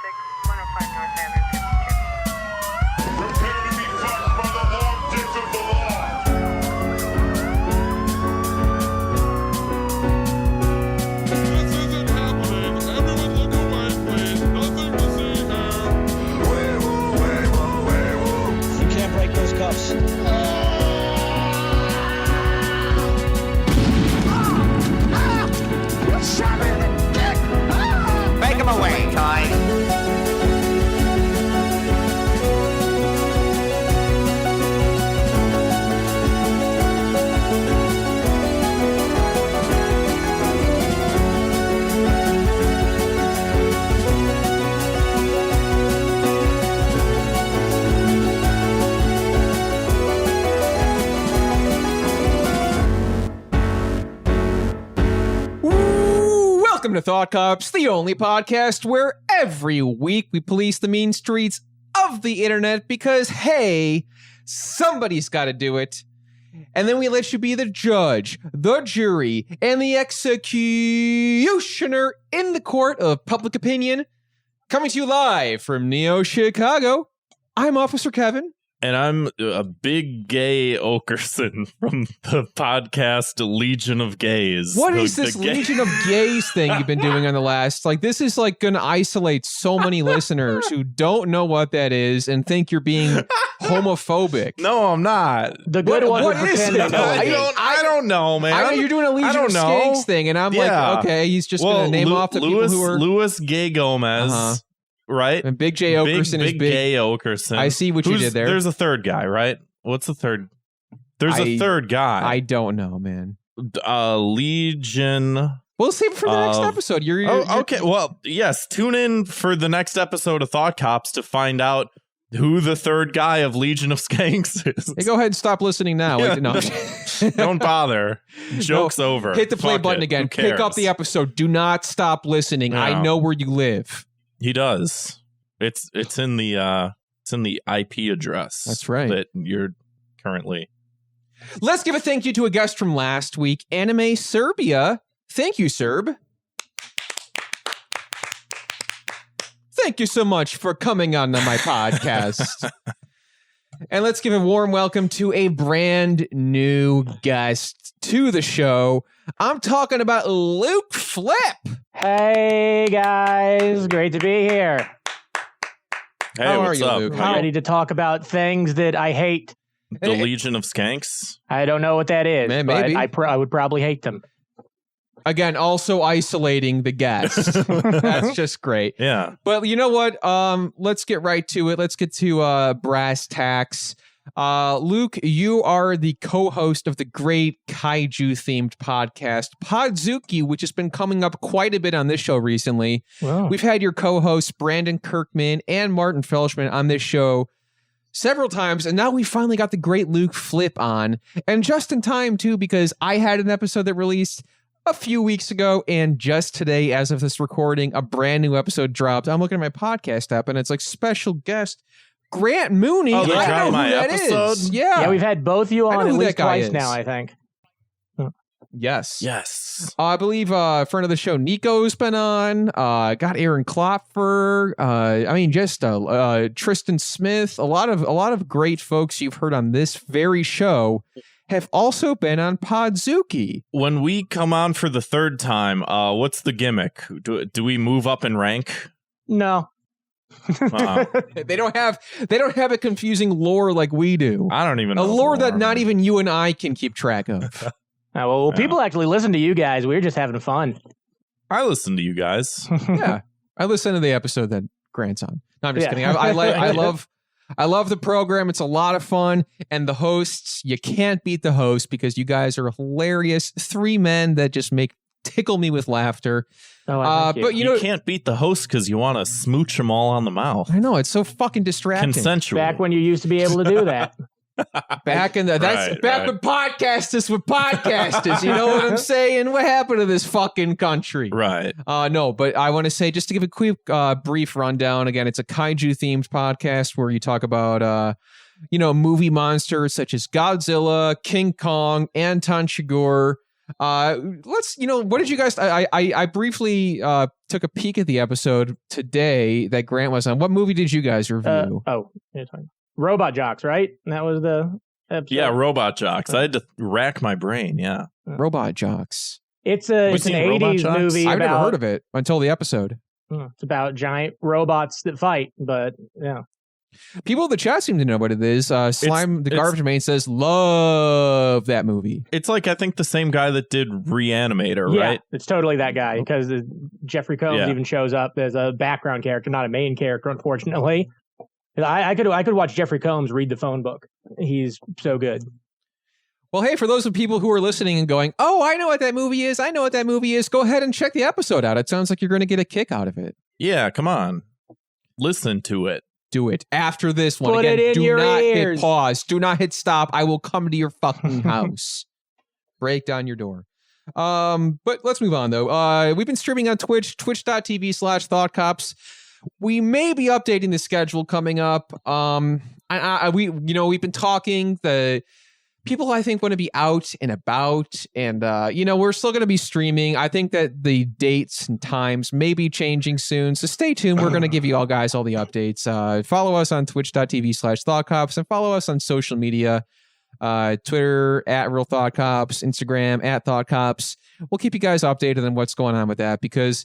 105 North Avenue 52. Prepare to be fucked by the long dick of the law. This isn't happening. Everyone look away, please. Nothing to see here. You can't break those cuffs. Take him away, Ty. Welcome to Thought Cops, the only podcast where every week we police the mean streets of the internet because, hey, somebody's got to do it. And then we let you be the judge, the jury, and the executioner in the court of public opinion. Coming to you live from Neo Chicago, I'm Officer Kevin. And I'm a big gay Okerson from the podcast Legion of Gays. What is this Legion of Gays thing you've been doing on the last? Like, this is like going to isolate so many listeners who don't know what that is and think you're being homophobic. No, I'm not. The good one would what is pretend it? they know what it is. I don't know, man. I know you're doing a Legion of Skanks thing, and I'm like, okay, he's just going to name off the people who are... Louis Gay Gomez, right? And Big J Okerson is big. Gay Okerson. I see what you did there. There's a third guy, right? What's the third? There's a third guy. I don't know, man. Legion... We'll save it for the next episode. You're okay. Well, yes. Tune in for the next episode of Thought Cops to find out who the third guy of Legion of Skanks is. Hey, go ahead and stop listening now. Yeah. Wait, no. Don't bother. Joke's over. Hit the play Fuck button it. again. Who cares? Pick up the episode. Do not stop listening. No. I know where you live. He does. It's in the IP address. That's right. That you're currently. Let's give a thank you to a guest from last week, Anime Serbia. Thank you, Serb. Thank you so much for coming on my podcast. And let's give a warm welcome to a brand new guest to the show. I'm talking about Luke Flip. Hey guys, great to be here. Hey, How are what's you, up? Luke? I'm ready to talk about things that I hate. The Legion of Skanks. I don't know what that is, Man, but maybe. I would probably hate them. Again, also isolating the guest. That's just great. Yeah. But you know what? Let's get right to it. Let's get to brass tacks. Luke, you are the co-host of the great kaiju-themed podcast, Podzooky, which has been coming up quite a bit on this show recently. Wow. We've had your co-hosts, Brandon Kirkman and Martin Felshman, on this show several times, and now we finally got the great Luke Flip on. And just in time, too, because I had an episode that released a few weeks ago, and just today, as of this recording, a brand new episode dropped. I'm looking at my podcast app, and it's like special guest Grant Mooney. Oh, they I dropped know my who that episode? is. Yeah. Yeah, we've had both you I know on at who least that guy twice is. now, I think. Yes. Yes. I believe friend of the show Nico's been on. Got Aaron Klopfer. Just Tristan Smith. A lot of great folks you've heard on this very show have also been on Podzooky. When we come on for the third time, what's the gimmick? Do we move up in rank? No. They don't have a confusing lore like we do. I don't even know. A lore that not even you and I can keep track of. Well, people actually listen to you guys. We're just having fun. I listen to you guys. Yeah, I listen to the episode that Grant's on. No, I'm just Yeah. kidding. I love the program. It's a lot of fun, and the hosts, you can't beat the host because you guys are hilarious. Three men that just tickle me with laughter. Oh, thank you. But You can't beat the host because you want to smooch them all on the mouth. I know it's so fucking distracting. Consensual. Back when you used to be able to do that. Back in the when podcasters were podcasters. You know what I'm saying? What happened to this fucking country? Right. No, but I want to say, just to give a quick brief rundown. Again, it's a kaiju themed podcast where you talk about movie monsters such as Godzilla, King Kong, Anton Chigurh, Let's, what did you guys, I briefly took a peek at the episode today that Grant was on. What movie did you guys review? Robot Jocks, right? That was the episode. Yeah, Robot Jocks. I had to rack my brain. Yeah. Robot Jocks. It's an seen Robot 80s Jocks? movie. I've never about- heard of it until the episode. It's about giant robots that fight, but yeah. People in the chat seem to know what it is. Slime the Garbage Man says, love that movie. It's like, I think the same guy that did Reanimator, Yeah, right? it's totally that guy because Jeffrey Combs even shows up as a background character, not a main character, unfortunately. I could watch Jeffrey Combs read the phone book. He's so good. Well, hey, for those of people who are listening and going, oh, I know what that movie is. I know what that movie is. Go ahead and check the episode out. It sounds like you're going to get a kick out of it. Yeah, come on. Listen to it. Do it after this one. Put Again, it in do your not ears. hit pause. Do not hit stop. I will come to your fucking house. Break down your door. But let's move on, though. We've been streaming on Twitch, twitch.tv/ThoughtCops. We may be updating the schedule coming up. We've been talking. The people, I think, want to be out and about, and we're still going to be streaming. I think that the dates and times may be changing soon, so stay tuned. We're going to give you all the updates. Follow us on twitch.tv/ThoughtCops and follow us on social media. Twitter @RealThoughtCops, Instagram @ThoughtCops. We'll keep you guys updated on what's going on with that, because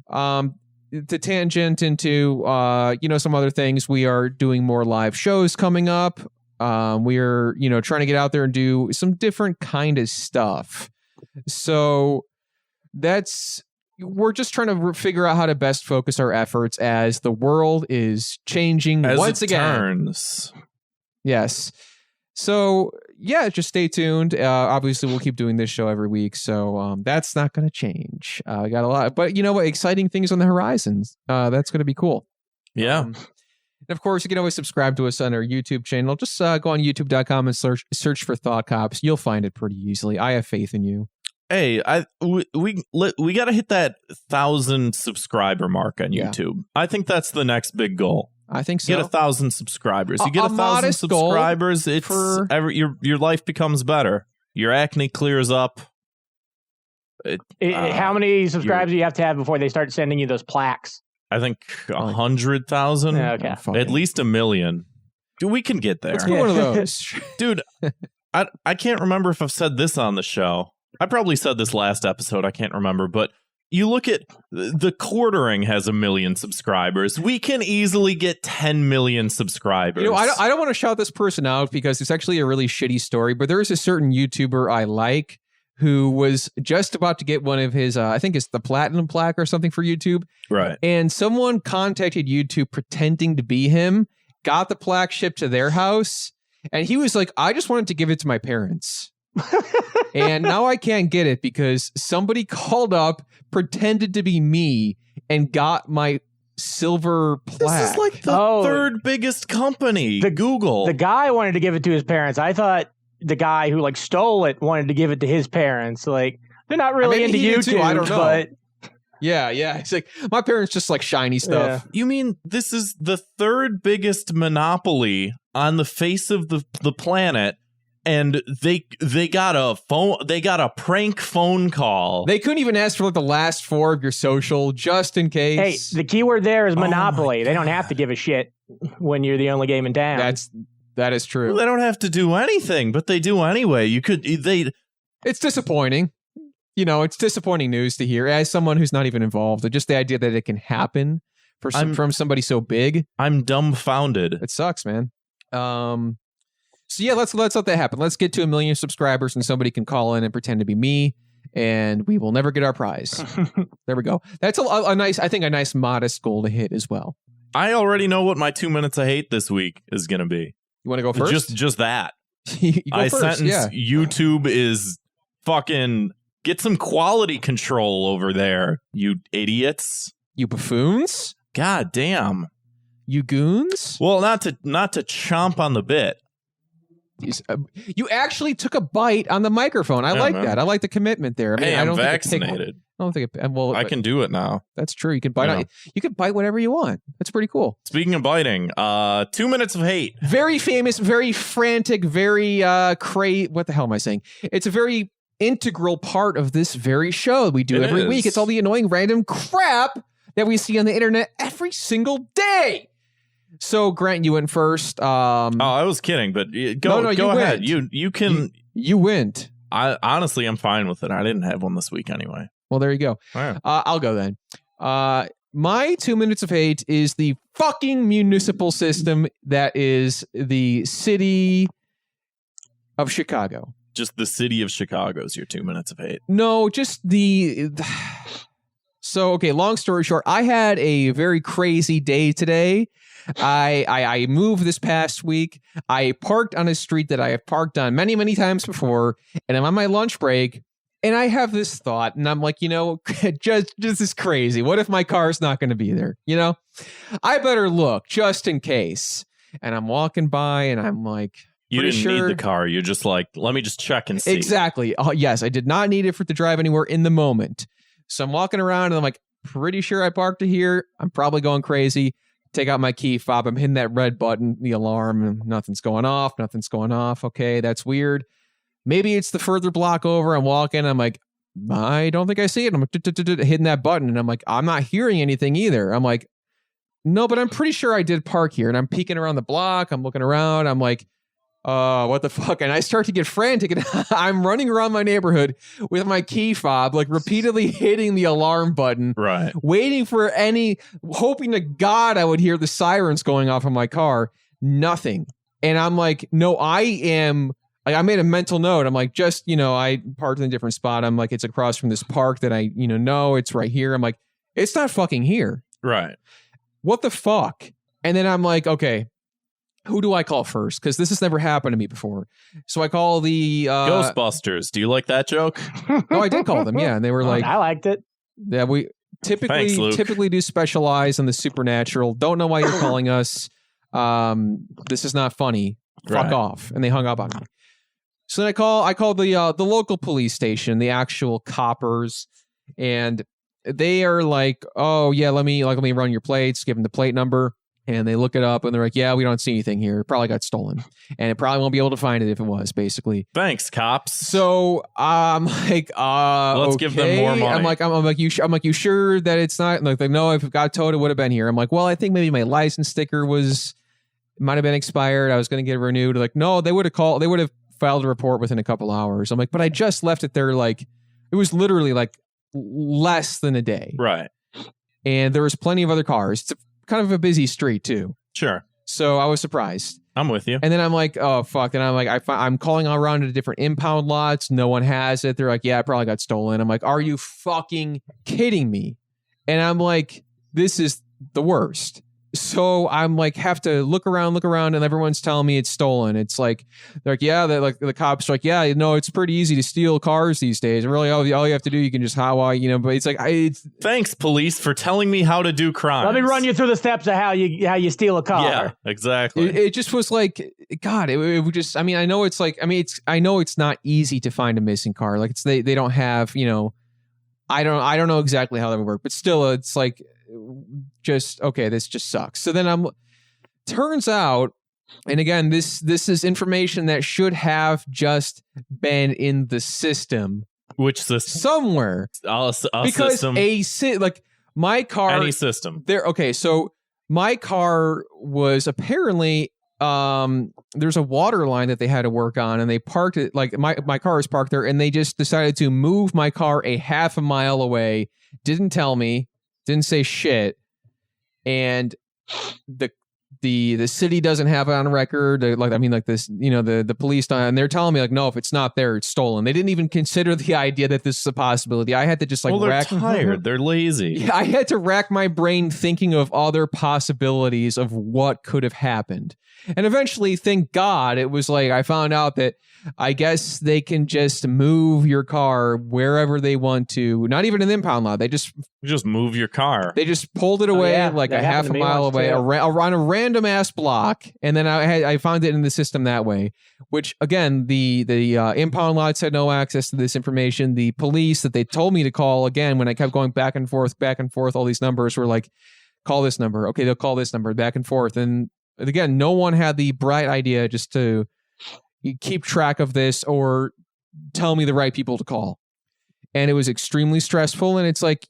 to tangent into some other things, we are doing more live shows coming up. We're trying to get out there and do some different kind of stuff. So we're just trying to figure out how to best focus our efforts as the world is changing As once it again. turns. Yes. So yeah, just stay tuned. Obviously, we'll keep doing this show every week, so that's not going to change. I got a lot, but you know what? Exciting things on the horizons. That's going to be cool. Yeah. And of course, you can always subscribe to us on our YouTube channel. Just go on youtube.com and search for Thought Cops. You'll find it pretty easily. I have faith in you. Hey, we got to hit that 1,000 subscriber mark on YouTube. I think that's the next big goal. I think so. Get 1,000 subscribers. You get A 1,000 modest goal subscribers, your life becomes better. Your acne clears up. How many subscribers do you have to have before they start sending you those plaques? I think 100,000. Okay. At least 1 million. Dude, we can get there. Let's get one of those. Dude, I can't remember if I've said this on the show. I probably said this last episode. I can't remember, but you look at the Quartering has 1 million subscribers. We can easily get 10 million subscribers. I don't want to shout this person out because it's actually a really shitty story, but there is a certain YouTuber I like who was just about to get one of his, I think it's the platinum plaque or something for YouTube. Right. And someone contacted YouTube pretending to be him, got the plaque shipped to their house, and he was like, I just wanted to give it to my parents. And now I can't get it because somebody called up, pretended to be me, and got my silver plaque. This is like the third biggest company, Google. The guy wanted to give it to his parents. I thought the guy who stole it wanted to give it to his parents. Like, they're not really into he did YouTube. too, I don't know. But Yeah. It's like my parents just like shiny stuff. You mean this is the third biggest monopoly on the face of the planet? And they got a prank phone call. They couldn't even ask for like the last 4 of your social just in case. hey, the keyword there is Oh monopoly. my They don't have to give a shit when you're the only game in town. That is true. They don't have to do anything, but they do anyway. It's disappointing. It's disappointing news to hear as someone who's not even involved. Just the idea that it can happen from somebody so big. I'm dumbfounded. It sucks, man. So yeah, let's let that happen. Let's get to 1 million subscribers and somebody can call in and pretend to be me, and we will never get our prize. There we go. That's a nice modest goal to hit as well. I already know what my 2 minutes of hate this week is going to be. You want to go first? Just that. You go I first, sentence yeah. YouTube is fucking get some quality control over there, you idiots. You buffoons? God damn. You goons? Well, not to chomp on the bit. You actually took a bite on the microphone. I like that. I like the commitment there. I mean, Hey, I I'm don't vaccinated. I don't think it, well, I can do it now. That's true. You can bite on. You can bite whatever you want. That's pretty cool. Speaking of biting, 2 minutes of hate. Very famous, very frantic, very what the hell am I saying? It's a very integral part of this very show we do It every is. week. It's all the annoying random crap that we see on the internet every single day. So Grant, you went first. I was kidding, but go you ahead. went. You can. You went. I honestly, I'm fine with it. I didn't have one this week anyway. Well, there you go. Yeah. I'll go then. My 2 minutes of hate is the fucking municipal system that is the city of Chicago. Just the city of Chicago's your 2 minutes of hate. No, just So, okay, long story short, I had a very crazy day today. I moved this past week. I parked on a street that I have parked on many, many times before, and I'm on my lunch break, and I have this thought, and I'm like, just this is crazy. What if my car's not going to be there? I better look just in case. And I'm walking by, and I'm like, You pretty didn't sure- need the car. You're just like, let me just check and see. Exactly. Yes, I did not need it to drive anywhere in the moment. So I'm walking around and I'm like, pretty sure I parked it here. I'm probably going crazy. Take out my key fob. I'm hitting that red button, the alarm, and nothing's going off. Nothing's going off. Okay, that's weird. Maybe it's the further block over. I'm walking. I'm like, I don't think I see it. I'm like, hitting that button. And I'm like, I'm not hearing anything either. I'm like, no, but I'm pretty sure I did park here. And I'm peeking around the block. I'm looking around. I'm like, what the fuck? And I start to get frantic, and I'm running around my neighborhood with my key fob, like repeatedly hitting the alarm button, Right. waiting for hoping to God I would hear the sirens going off on my car. Nothing. And I'm like, no, I made a mental note. I'm like, I parked in a different spot. I'm like, it's across from this park that I, know it's right here. I'm like, it's not fucking here. Right. What the fuck? And then I'm like, okay, who do I call first? Because this has never happened to me before. So I call the Ghostbusters. Do you like that joke? Oh, I did call them. Yeah, and they were like, I liked it. yeah, we Thanks, Luke. typically do specialize on the supernatural. Don't know why you're calling us. This is not funny. Fuck Right. off. And they hung up on me. So then I called the local police station, the actual coppers, and they are like, oh yeah, let me run your plates. Give them the plate number. And they look it up and they're like, yeah, we don't see anything here. It probably got stolen. And it probably won't be able to find it if it was, basically. Thanks, cops. So I'm like, Let's give them more money. I'm like, you sure that it's not? And like, no, if it got towed, it would have been here. I'm like, well, I think maybe my license sticker might have been expired. I was going to get it renewed. Like, no, they would have filed a report within a couple hours. I'm like, but I just left it there. Like, it was literally like less than a day. Right. And there was plenty of other cars. It's kind of a busy street too. Sure. So I was surprised. I'm with you. And then I'm like, oh, fuck. And I'm like, I'm calling all around to different impound lots. No one has it. They're like, yeah, it probably got stolen. I'm like, are you fucking kidding me? And I'm like, this is the worst. So I'm like, have to look around, and everyone's telling me it's stolen. It's like, they're like, yeah, the cops are like, yeah, it's pretty easy to steal cars these days. And really, all you have to do, you can just but it's like, Thanks, police, for telling me how to do crimes. Let me run you through the steps of how you steal a car. Yeah, exactly. it just was like, God, it would just, I know it's like, I know it's not easy to find a missing car. Like they don't have, I don't know exactly how that would work, but still it's like, just okay, this just sucks. So then turns out, and again, this is information that should have just been in the system. Which system? Somewhere. A Because system. My car, Any system. there. Okay, so my car was apparently there's a water line that they had to work on, and they parked it, like my car is parked there, and they just decided to move my car a half a mile away. Didn't tell me. Didn't say shit, and the city doesn't have it on record. The police don't, and they're telling me like, no, if it's not there, it's stolen. They didn't even consider the idea that this is a possibility. I had to just they're tired. They're lazy. Yeah, I had to rack my brain thinking of other possibilities of what could have happened. And eventually, thank God, it was like I found out that I guess they can just move your car wherever they want to. Not even an impound lot. They just move your car. They just pulled it away like that a half happened a to me mile once, away, too. on a random ass block, and then I found it in the system that way. Which again, the impound lots had no access to this information. The police that they told me to call, again, when I kept going back and forth, all these numbers were like, call this number. Okay, they'll call this number, back and forth, and again, no one had the bright idea just to keep track of this or tell me the right people to call. And it was extremely stressful. And it's like,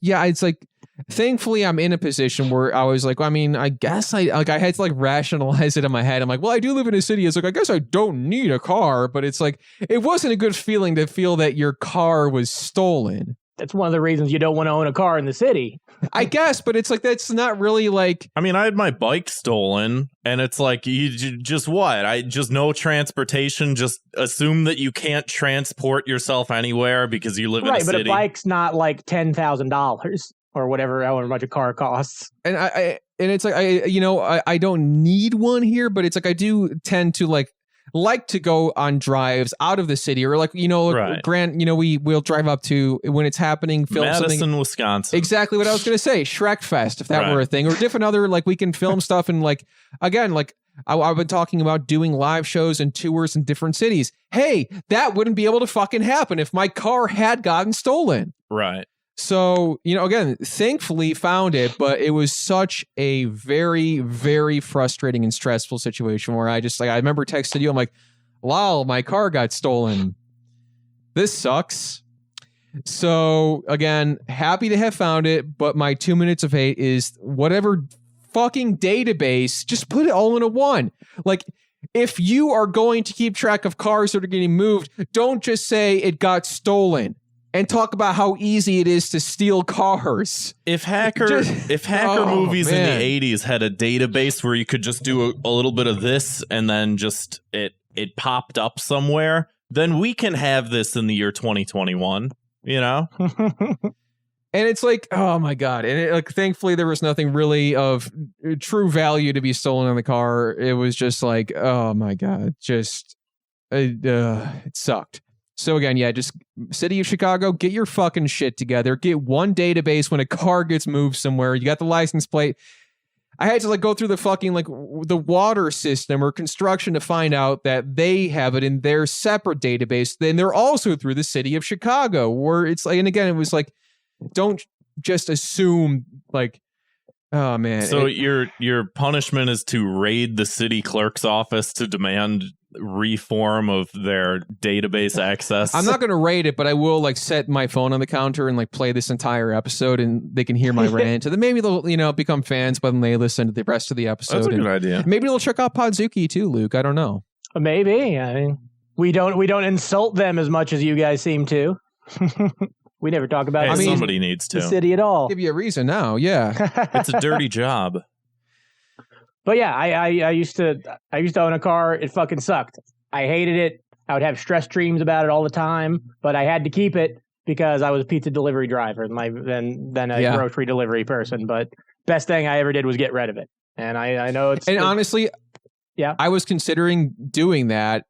thankfully I'm in a position where I was like, I mean, I guess I had to like rationalize it in my head. I'm like, well, I do live in a city. It's like, I guess I don't need a car, but it's like, it wasn't a good feeling to feel that your car was stolen. That's one of the reasons you don't want to own a car in the city. I guess, but it's like, that's not really like. I mean, I had my bike stolen, and it's like, you just what? I just no transportation. Just assume that you can't transport yourself anywhere because you live in a city. Right, but a bike's not like $10,000 or whatever, however much a car costs. And it's like, I don't need one here, but it's like, I do tend to like to go on drives out of the city, or like, Right. Grant, we'll drive up to when it's happening, film Madison, something. Wisconsin. Exactly what I was going to say. Shrek Fest, if that were a thing, or different other, like we can film stuff. And like, again, like I've been talking about doing live shows and tours in different cities. Hey, that wouldn't be able to fucking happen if my car had gotten stolen. Right. So, again, thankfully found it, but it was such a very, very frustrating and stressful situation where I just like, I remember texting you, I'm like, wow, my car got stolen. This sucks. So again, happy to have found it, but my 2 minutes of hate is whatever fucking database, just put it all into one. Like, if you are going to keep track of cars that are getting moved, don't just say it got stolen. And talk about how easy it is to steal cars. If hacker movies in the 80s had a database where you could just do a little bit of this and then just it popped up somewhere, then we can have this in the year 2021, And it's like, oh my God. And like, thankfully there was nothing really of true value to be stolen in the car. It was just like, oh my God, it sucked. So again, just city of Chicago, get your fucking shit together. Get one database when a car gets moved somewhere. You got the license plate. I had to like go through the fucking like the water system or construction to find out that they have it in their separate database. Then they're also through the city of Chicago, where it's like, and again, it was like, don't just assume like, oh man. So your punishment is to raid the city clerk's office to demand reform of their database access. I'm not going to raid it, but I will like set my phone on the counter and like play this entire episode, and they can hear my rant. And then maybe they'll become fans, but then they listen to the rest of the episode. That's a good idea. Maybe they'll check out Podzooky too, Luke. I don't know. Maybe. I mean, we don't insult them as much as you guys seem to. We never talk about somebody needs to the city at all. Give you a reason now. Yeah. It's a dirty job. But yeah, I used to own a car. It fucking sucked. I hated it. I would have stress dreams about it all the time, but I had to keep it because I was a pizza delivery driver, then a grocery delivery person. But best thing I ever did was get rid of it. And I know it's... And honestly, yeah, I was considering doing that.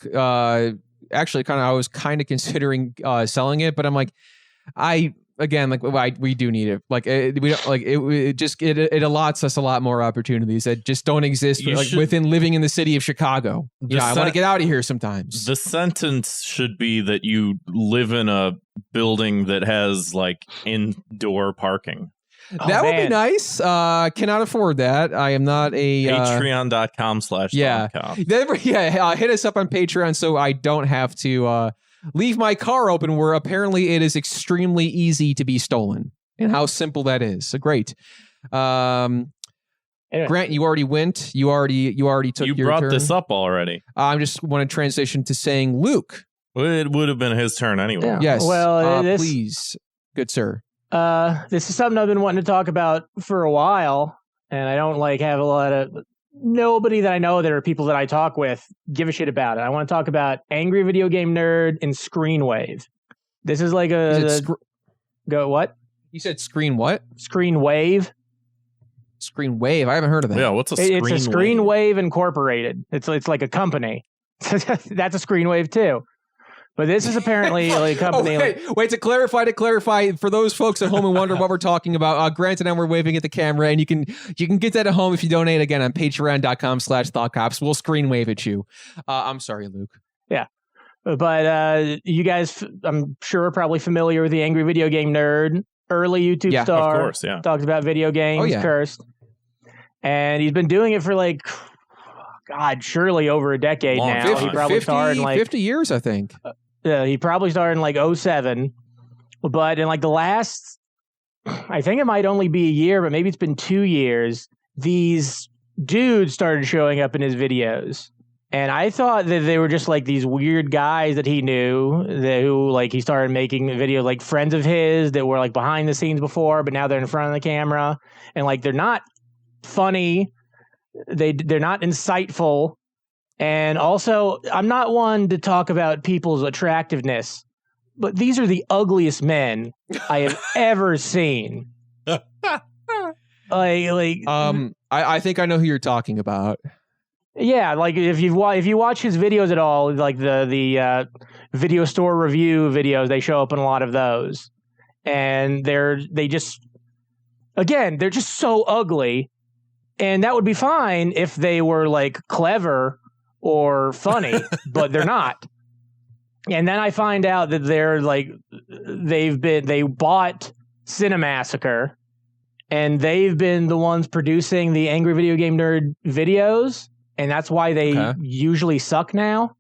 Actually, I was kind of considering selling it, but I'm like, we do need it. Like we don't like it. It allots us a lot more opportunities that just don't exist within living in the city of Chicago. I want to get out of here sometimes. The sentence should be that you live in a building that has like indoor parking. That would be nice. Cannot afford that. I am not a Patreon.com/podcast. Hit us up on Patreon so I don't have to leave my car open, where apparently it is extremely easy to be stolen, and how simple that is. So great. Anyway. Grant, you already went. You already took your turn. You brought this up already. I just want to transition to saying Luke. Well, it would have been his turn anyway. Yeah. Yes. Well, please, good sir. This is something I've been wanting to talk about for a while, and I don't have a lot of nobody that I know that are people that I talk with give a shit about it. I want to talk about Angry Video Game Nerd and Screenwave. This is like go what? You said screen what? Screenwave. Screenwave. I haven't heard of that. Yeah, what's a Screenwave? It's a Screenwave Incorporated. It's like a company. That's a Screenwave too. But this is apparently a company. Wait, to clarify, for those folks at home and wonder what we're talking about, Grant and I were waving at the camera, and you can get that at home if you donate again on patreon.com/thoughtcops. We'll screen wave at you. I'm sorry, Luke. Yeah. But you guys, I'm sure, are probably familiar with the Angry Video Game Nerd, early YouTube star. Of course, yeah. Talked about video games, cursed. And he's been doing it for surely over a decade now. 50, He probably started 50 years, I think. He probably started in like 07, but in like the last, I think it might only be a year, but maybe it's been 2 years, these dudes started showing up in his videos. And I thought that they were just like these weird guys that he knew, who like he started making videos, like friends of his that were like behind the scenes before, but now they're in front of the camera, and like they're not funny, they're not insightful, and also I'm not one to talk about people's attractiveness, but these are the ugliest men I have ever seen. I think I know who you're talking about. Yeah, like if you watch his videos at all, like the video store review videos, they show up in a lot of those, and they're just so ugly, and that would be fine if they were like clever or funny, but they're not. And then I find out that they're like they bought Cinemassacre, and they've been the ones producing the Angry Video Game Nerd videos. And that's why they usually suck now.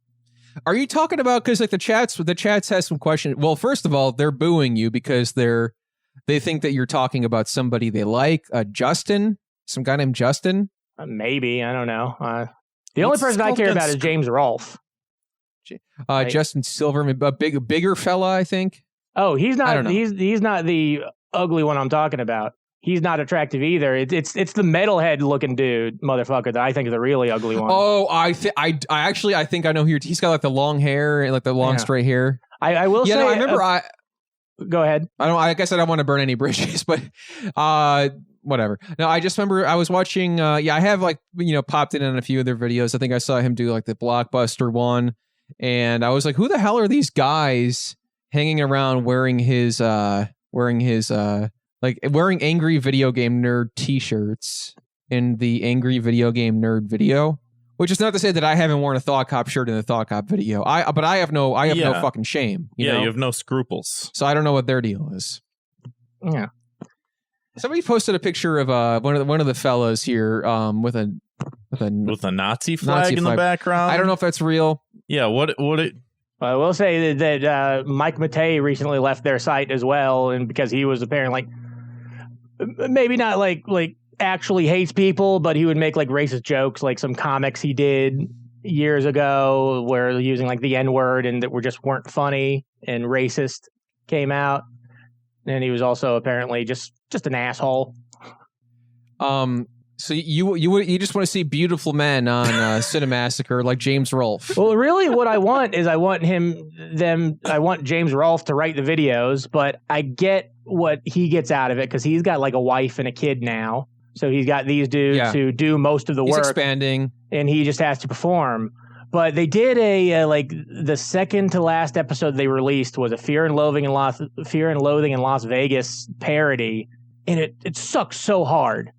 Are you talking about, because like the chats has some questions? Well, first of all, they're booing you because they think that you're talking about somebody they like, Justin, some guy named Justin. Maybe, I don't know. The only person I care about is James Rolfe. Justin Silverman, a bigger fella, I think. Oh, he's not. He's not the ugly one I'm talking about. He's not attractive either. It's the metalhead looking dude, motherfucker, that I think is the really ugly one. Oh, I think I know who you're. He's got like the long hair and like the long straight hair. I will say. No, I remember. Go ahead. I guess I don't want to burn any bridges, but whatever. No, I just remember I was watching. I have like popped in on a few of their videos. I think I saw him do like the Blockbuster one, and I was like, who the hell are these guys hanging around wearing his like wearing Angry Video Game Nerd t-shirts in the Angry Video Game Nerd video, which is not to say that I haven't worn a Thought Cop shirt in the Thought Cop video. But I have no fucking shame. You know? You have no scruples. So I don't know what their deal is. Yeah. Somebody posted a picture of one of the fellas here with a Nazi flag in the background. I don't know if that's real. Yeah. What it? I will say that Mike Matei recently left their site as well, and because he was apparently like, maybe not like actually hates people, but he would make like racist jokes, like some comics he did years ago where using like the N-word and that weren't funny and racist came out. And he was also apparently just an asshole. So you just want to see beautiful men on Cinemassacre like James Rolfe? Well, really, what I want is I want James Rolfe to write the videos, but I get what he gets out of it because he's got like a wife and a kid now, so he's got these dudes who do most of the work. He's expanding, and he just has to perform. But they did the second to last episode they released was a Fear and Loathing in Las Vegas parody, and it sucks so hard.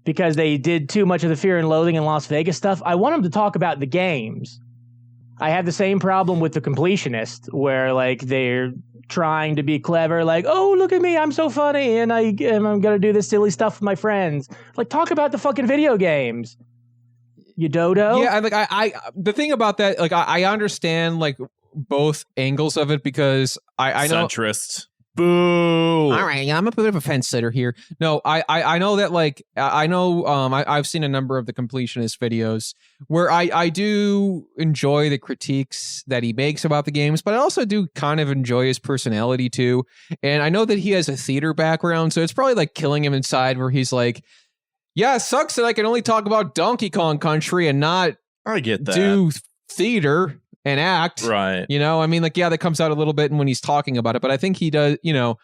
Because they did too much of the Fear and Loathing in Las Vegas stuff. I want them to talk about the games. I have the same problem with The Completionist, where like they're trying to be clever, like, oh, look at me, I'm so funny, and I'm gonna do this silly stuff with my friends. Like, talk about the fucking video games, you dodo. Yeah, I the thing about that, like, I understand like both angles of it because I know centrist. Boo! All right, I'm a bit of a fence sitter here. No, I know that like I know I've seen a number of the Completionist videos where I do enjoy the critiques that he makes about the games, but I also do kind of enjoy his personality too. And I know that he has a theater background, so it's probably like killing him inside where he's like, yeah, it sucks that I can only talk about Donkey Kong Country and not I get that. Do theater and act, right? I mean, like, yeah, that comes out a little bit when he's talking about it, but I think he does. A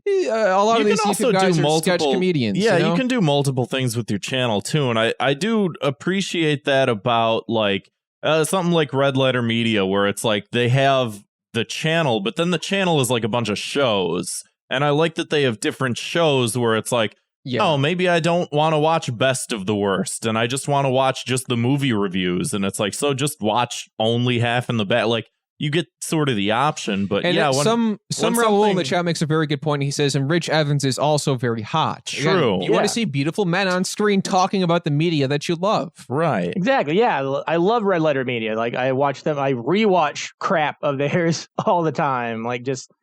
lot of these YouTube guys are sketch comedians. Yeah, you can do multiple things with your channel too, and I do appreciate that about like something like Red Letter Media, where it's like they have the channel, but then the channel is like a bunch of shows, and I like that they have different shows where it's like, oh, maybe I don't want to watch Best of the Worst, and I just want to watch just the movie reviews, and it's like, so just watch only half in the back. Like, you get sort of the option. But And yeah, some when Raul in the something- chat makes a very good point. He says, and Rich Evans is also very hot. True. Again, you want Yeah. to see beautiful men on screen talking about the media that you love. right. Exactly. Yeah, I love Red Letter Media. Like I watch them. I rewatch crap of theirs all the time. Like just to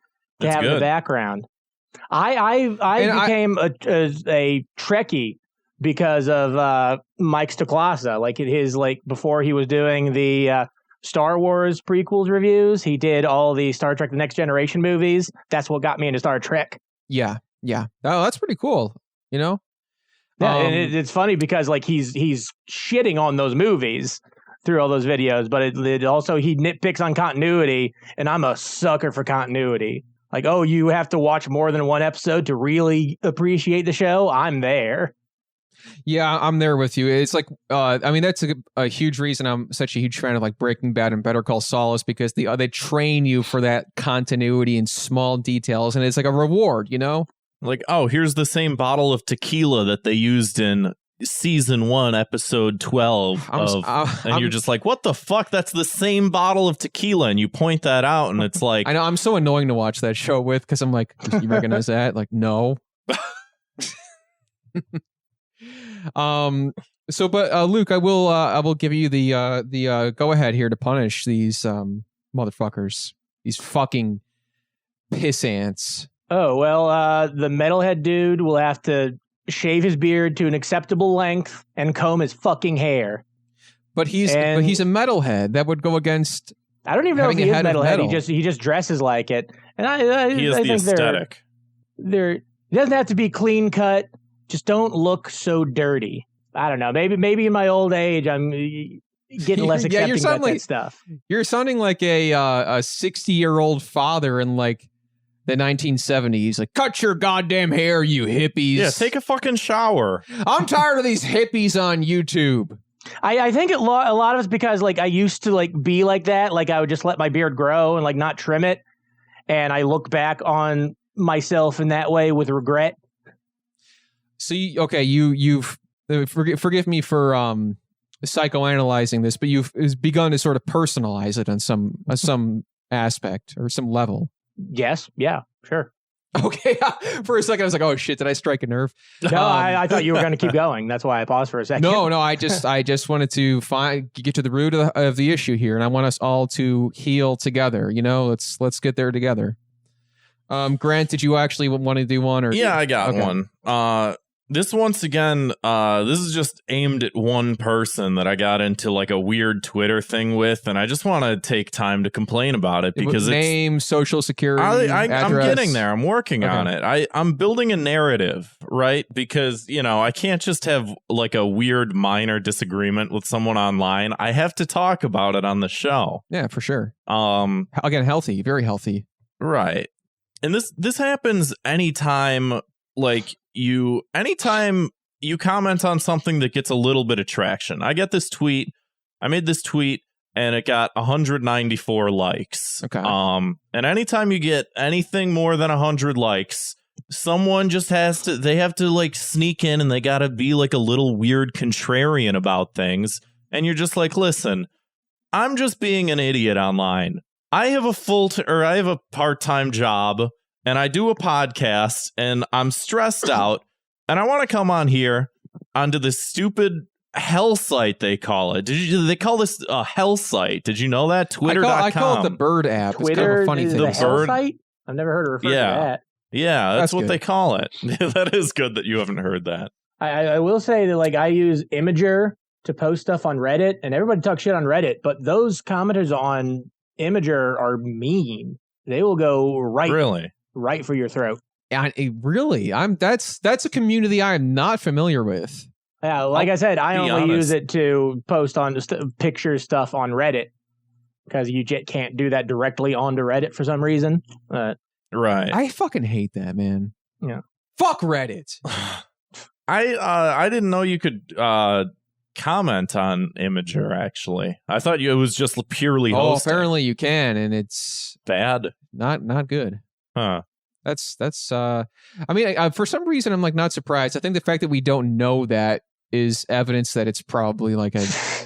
That's have in the good. background. I became a Trekkie because of Mike Stoklasa. Like his before he was doing the Star Wars prequels reviews, he did all the Star Trek: The Next Generation movies. That's what got me into Star Trek. Yeah. Oh, that's pretty cool. You know? Yeah, and it's funny because like he's shitting on those movies through all those videos, but it also he nitpicks on continuity, and I'm a sucker for continuity. Like, oh, you have to watch more than one episode to really appreciate the show. I'm there. Yeah, I'm there with you. It's like, I mean, that's a huge reason I'm such a huge fan of like Breaking Bad and Better Call Saul is because they train you for that continuity and small details, and it's like a reward, you know? Like, oh, here's the same bottle of tequila that they used in season 1, episode 12 and you're just like, what the fuck? That's the same bottle of tequila, and you point that out, and it's like, I know I'm so annoying to watch that show with because I'm like, you recognize that? Like, no. But Luke, I will give you the go ahead here to punish these motherfuckers, these fucking piss ants. Oh, well, the metalhead dude will have to shave his beard to an acceptable length and comb his fucking hair. But he's a metalhead. That would go against. I don't even know if having he a is head of metalhead. metal. He just dresses like it. And I he is I the think aesthetic. it doesn't have to be clean cut. Just don't look so dirty. I don't know. Maybe in my old age, I'm getting less Yeah, accepting about that stuff. You're sounding like a 60-year-old father in like the 1970s. Like, cut your goddamn hair, you hippies. Yeah, take a fucking shower. I'm tired of these hippies on YouTube. I think a lot of it's because like I used to like be like that. Like I would just let my beard grow and like not trim it. And I look back on myself in that way with regret. So you've forgive me for psychoanalyzing this, but you've begun to sort of personalize it on some aspect or some level. Yes. Yeah, sure. Okay. For a second, I was like, oh shit, did I strike a nerve? No, I thought you were going to keep going. That's why I paused for a second. No, I just wanted to get to the root of the issue here, and I want us all to heal together. You know, let's get there together. Grant, did you actually want to do one? Or Yeah, I got Okay. one. This once again, this is just aimed at one person that I got into like a weird Twitter thing with, and I just want to take time to complain about it because it's name, social security, I'm address. getting there. I'm working on Okay. it. I'm building a narrative, right? Because, you know, I can't just have like a weird minor disagreement with someone online. I have to talk about it on the show. Yeah, for sure. Again, healthy, very healthy. Right. And this happens anytime you comment on something that gets a little bit of traction. I get this tweet. I made this tweet and it got 194 likes. Okay. And anytime you get anything more than 100 likes, someone just have to like sneak in, and they got to be like a little weird contrarian about things. And you're just like, listen, I'm just being an idiot online. I have a part-time job, and I do a podcast, and I'm stressed out, and I want to come on here onto this stupid hell site they call it. They call this a hell site? Did you know that? Twitter.com. I call it the Bird app. Twitter it's kind of a funny is thing. the hell Bird- site? I've never heard it referred Yeah. to that. Yeah, that's what good. they call it. That is good that you haven't heard that. I will say that like I use Imager to post stuff on Reddit, and everybody talks shit on Reddit, but those commenters on Imager are mean. They will go right for your throat. Really, that's a community I am not familiar with. Yeah, like I said, I be only use honest. it to post on picture stuff on Reddit because you can't do that directly onto Reddit for some reason. Right. I fucking hate that, man. Yeah. Fuck Reddit. I didn't know you could comment on Imager, actually. I thought it was just purely Oh, hosting. apparently you can, and it's Bad. not good. Huh. That's I mean, for some reason I'm like not surprised. I think the fact that we don't know that is evidence that it's probably like a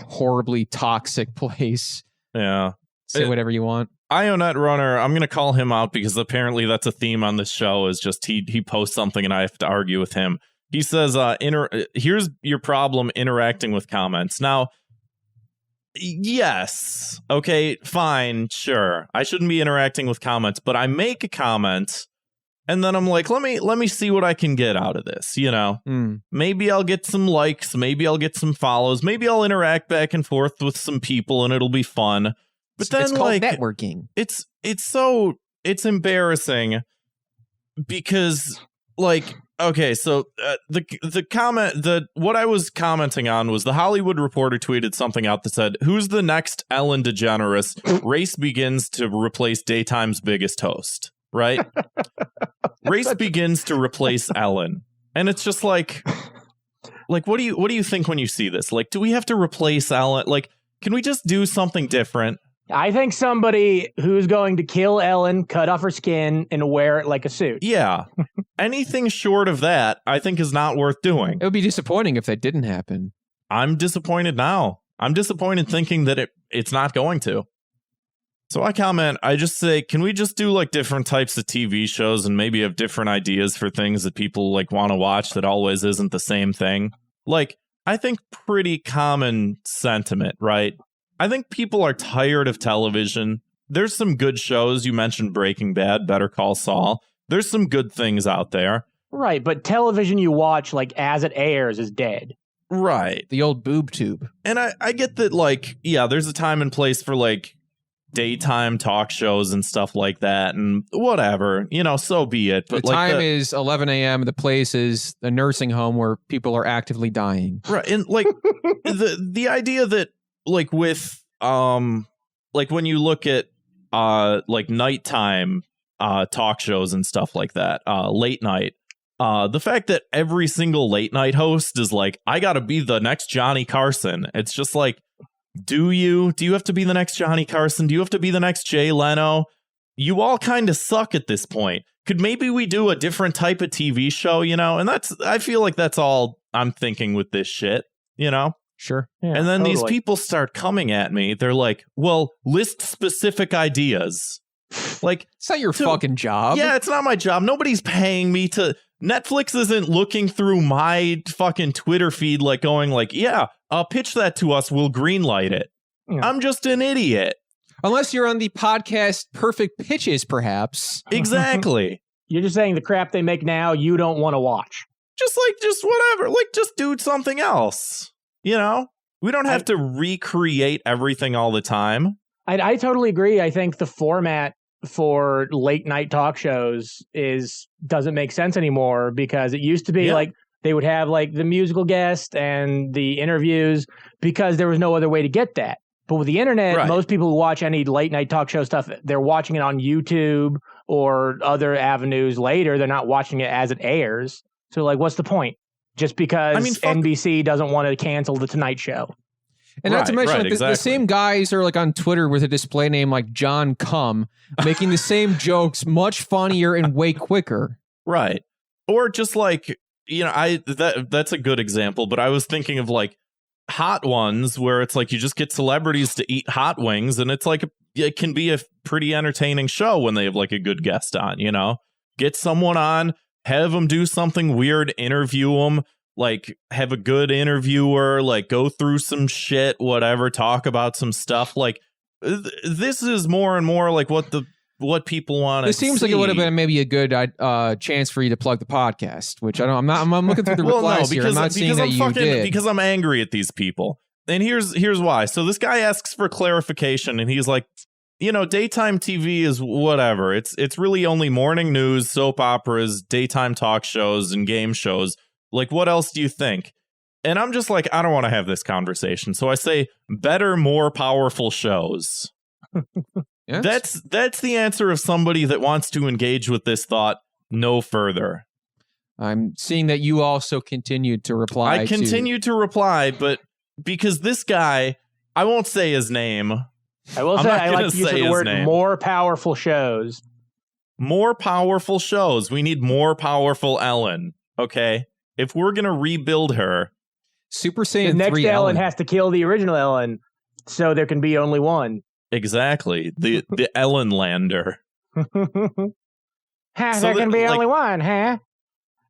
horribly toxic place. Yeah. Say whatever you want. Ionet Runner, I'm going to call him out because apparently that's a theme on this show is just he posts something and I have to argue with him. He says, here's your problem interacting with comments. Now, yes, okay, fine, sure. I shouldn't be interacting with comments, but I make a comment and then I'm like, let me see what I can get out of this, you know? Maybe I'll get some likes, maybe I'll get some follows, maybe I'll interact back and forth with some people and it'll be fun. But then, it's called like, networking. It's embarrassing because, like, okay, so what I was commenting on was the Hollywood Reporter tweeted something out that said, "Who's the next Ellen DeGeneres? Race begins to replace daytime's biggest host." Right? Race begins to replace Ellen, and it's just like, what do you think when you see this? Like, do we have to replace Ellen? Like, can we just do something different? I think somebody who's going to kill Ellen, cut off her skin, and wear it like a suit. Yeah. Anything short of that, I think, is not worth doing. It would be disappointing if that didn't happen. I'm disappointed now. I'm disappointed thinking that it's not going to. So I comment, I just say, can we just do like different types of TV shows and maybe have different ideas for things that people like want to watch that always isn't the same thing? Like, I think pretty common sentiment, right? I think people are tired of television. There's some good shows. You mentioned Breaking Bad, Better Call Saul. There's some good things out there. Right, but television you watch like as it airs is dead. Right. The old boob tube. And I get that, like, yeah, there's a time and place for like daytime talk shows and stuff like that and whatever, you know, so be it. But the time is 11 a.m. The place is a nursing home where people are actively dying. Right. And like the idea that like with like when you look at like nighttime talk shows and stuff like that, late night, the fact that every single late night host is like, I gotta be the next Johnny Carson. It's just like, do you have to be the next Johnny Carson? Do you have to be the next Jay Leno? You all kind of suck at this point. Could maybe we do a different type of TV show, you know? And I feel like that's all I'm thinking with this shit, you know? Sure. Yeah, and then totally. these people start coming at me. They're like, well, list specific ideas. Like, It's not your fucking job. yeah, it's not my job. Nobody's paying me to. Netflix isn't looking through my fucking Twitter feed like going like, yeah, pitch that to us. We'll greenlight it. Yeah. I'm just an idiot. Unless you're on the podcast Perfect Pitches, perhaps. Exactly. You're just saying the crap they make now you don't want to watch. just whatever. Like, just do something else. You know? We don't have to recreate everything all the time. I totally agree. I think the format for late night talk shows doesn't make sense anymore because it used to be like they would have like the musical guest and the interviews because there was no other way to get that. But with the internet, most people who watch any late night talk show stuff, they're watching it on YouTube or other avenues later. They're not watching it as it airs. So like, what's the point? Just because NBC doesn't want to cancel The Tonight Show. And not to mention, like, the same guys are like on Twitter with a display name like John Cum, making the same jokes much funnier and way quicker. Right. Or just like, you know, that's a good example, but I was thinking of like Hot Ones where it's like you just get celebrities to eat hot wings and it's like it can be a pretty entertaining show when they have like a good guest on, you know? Get someone on, have them do something weird, interview them. Like, have a good interviewer, like, go through some shit, whatever, talk about some stuff. Like, this is more and more like what people want to see. It seems like it would have been maybe a good chance for you to plug the podcast, which I'm looking through the replies here. I'm not seeing that you did. Because I'm angry at these people. And here's why. So this guy asks for clarification, and he's like, you know, daytime TV is whatever. It's really only morning news, soap operas, daytime talk shows, and game shows. Like, what else do you think? And I'm just like, I don't want to have this conversation. So I say, better, more powerful shows. Yes. That's the answer of somebody that wants to engage with this thought no further. I'm seeing that you also continued to reply. I continue to reply, but because this guy, I won't say his name. I will say, I like to use the word more powerful shows. More powerful shows. We need more powerful Ellen. Okay? If we're going to rebuild her. Super Saiyan 3 the next Ellen has to kill the original Ellen, so there can be only one. Exactly. The Ellen Lander. Huh, So there can be like- only one, huh?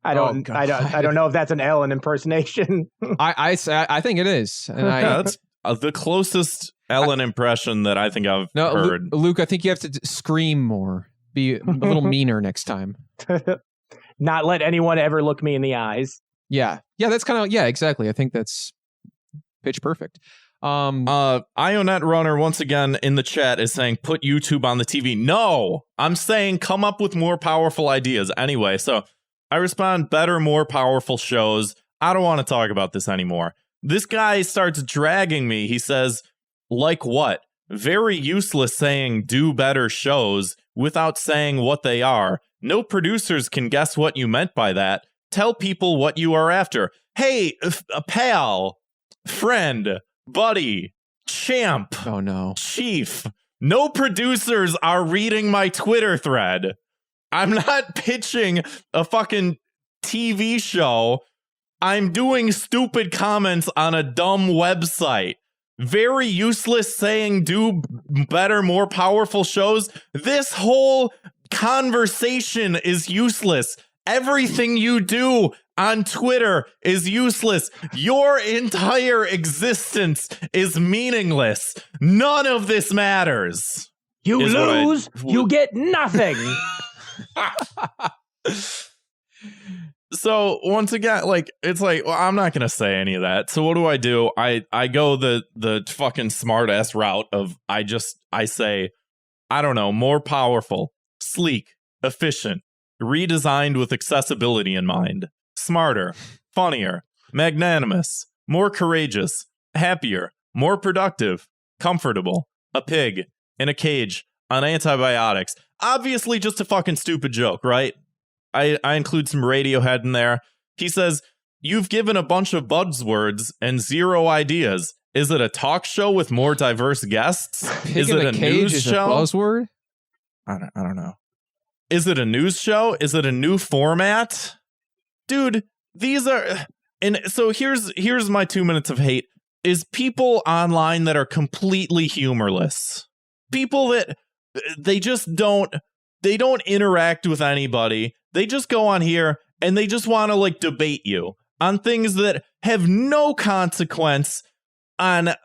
I don't know if that's an Ellen impersonation. I think it is. And Yeah, that's the closest Ellen impression that I think I've heard. Luke, I think you have to scream more. Be a little meaner next time. Not let anyone ever look me in the eyes. Yeah. Yeah, that's kind of, yeah, exactly. I think that's pitch perfect. Ionet Runner once again in the chat is saying put YouTube on the TV. No, I'm saying come up with more powerful ideas. Anyway, so I respond better, more powerful shows. I don't want to talk about this anymore. This guy starts dragging me. He says, like what? Very useless saying do better shows without saying what they are. No producers can guess what you meant by that. Tell people what you are after. Hey, a pal, friend, buddy, champ, Oh no. chief. No producers are reading my Twitter thread. I'm not pitching a fucking TV show. I'm doing stupid comments on a dumb website. Very useless saying do better, more powerful shows. This whole conversation is useless. Everything you do on Twitter is useless. Your entire existence is meaningless. None of this matters. You Is what I- lose, you get nothing. So once again, like it's like, well, I'm not gonna say any of that. So what do? I go the fucking smart ass route of I say, I don't know, more powerful, sleek, efficient, redesigned with accessibility in mind, smarter, funnier, magnanimous, more courageous, happier, more productive, comfortable, a pig in a cage on antibiotics. Obviously just a fucking stupid joke, right? I include some Radiohead in there. He says, you've given a bunch of buzzwords and zero ideas. Is it a talk show with more diverse guests? Is it a news show? Buzzword? I don't know. Is it a news show? Is it a new format? Dude, these are... And so here's my 2 minutes of hate. Is people online that are completely humorless. People that they just don't interact with anybody. They just go on here and they just want to like debate you on things that have no consequence on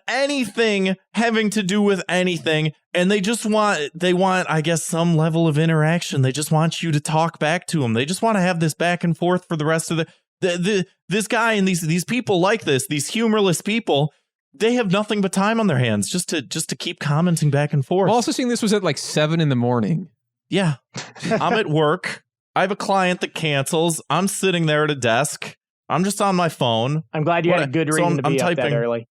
anything having to do with anything, and they want I guess some level of interaction. They just want you to talk back to them. They just want to have this back and forth for the rest of this guy and these people like this, these humorless people. They have nothing but time on their hands just to keep commenting back and forth. I'm also seeing this was at like 7 a.m. Yeah. I'm at work. I have a client that cancels. I'm sitting there at a desk. I'm just on my phone. I'm glad you had a good So reason to be I'm up that typing. early.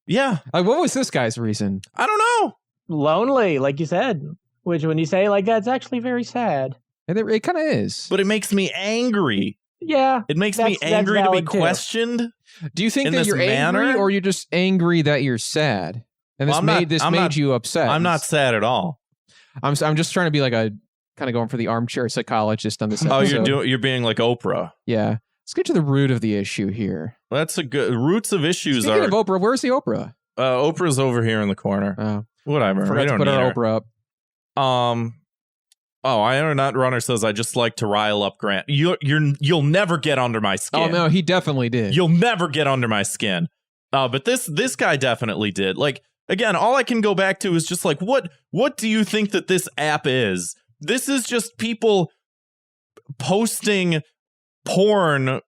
Yeah. Like, what was this guy's reason? I don't know. Lonely, like you said. Which, when you say it like that, it's actually very sad. It kind of is. But it makes me angry. Yeah. It makes me That's angry to be valid, too. questioned. Do you think in that this you're angry, manner? or you're just angry that you're sad? And Well, this I'm made not- you upset. I'm not sad at all. I'm just trying to be like a kind of going for the armchair psychologist on this Oh, episode. you're being like Oprah. Yeah. Let's get to the root of the issue here. That's a good roots of issues. Speaking Are of Oprah, where's the Oprah? Oprah's over here in the corner. Oh, Whatever. forgot We to don't put need our her. Oprah up. Ionet Runner says I just like to rile up Grant. You'll never get under my skin. Oh no, he definitely did. You'll never get under my skin. But this guy definitely did. Like, again, all I can go back to is just like, what do you think that this app is? This is just people posting porn,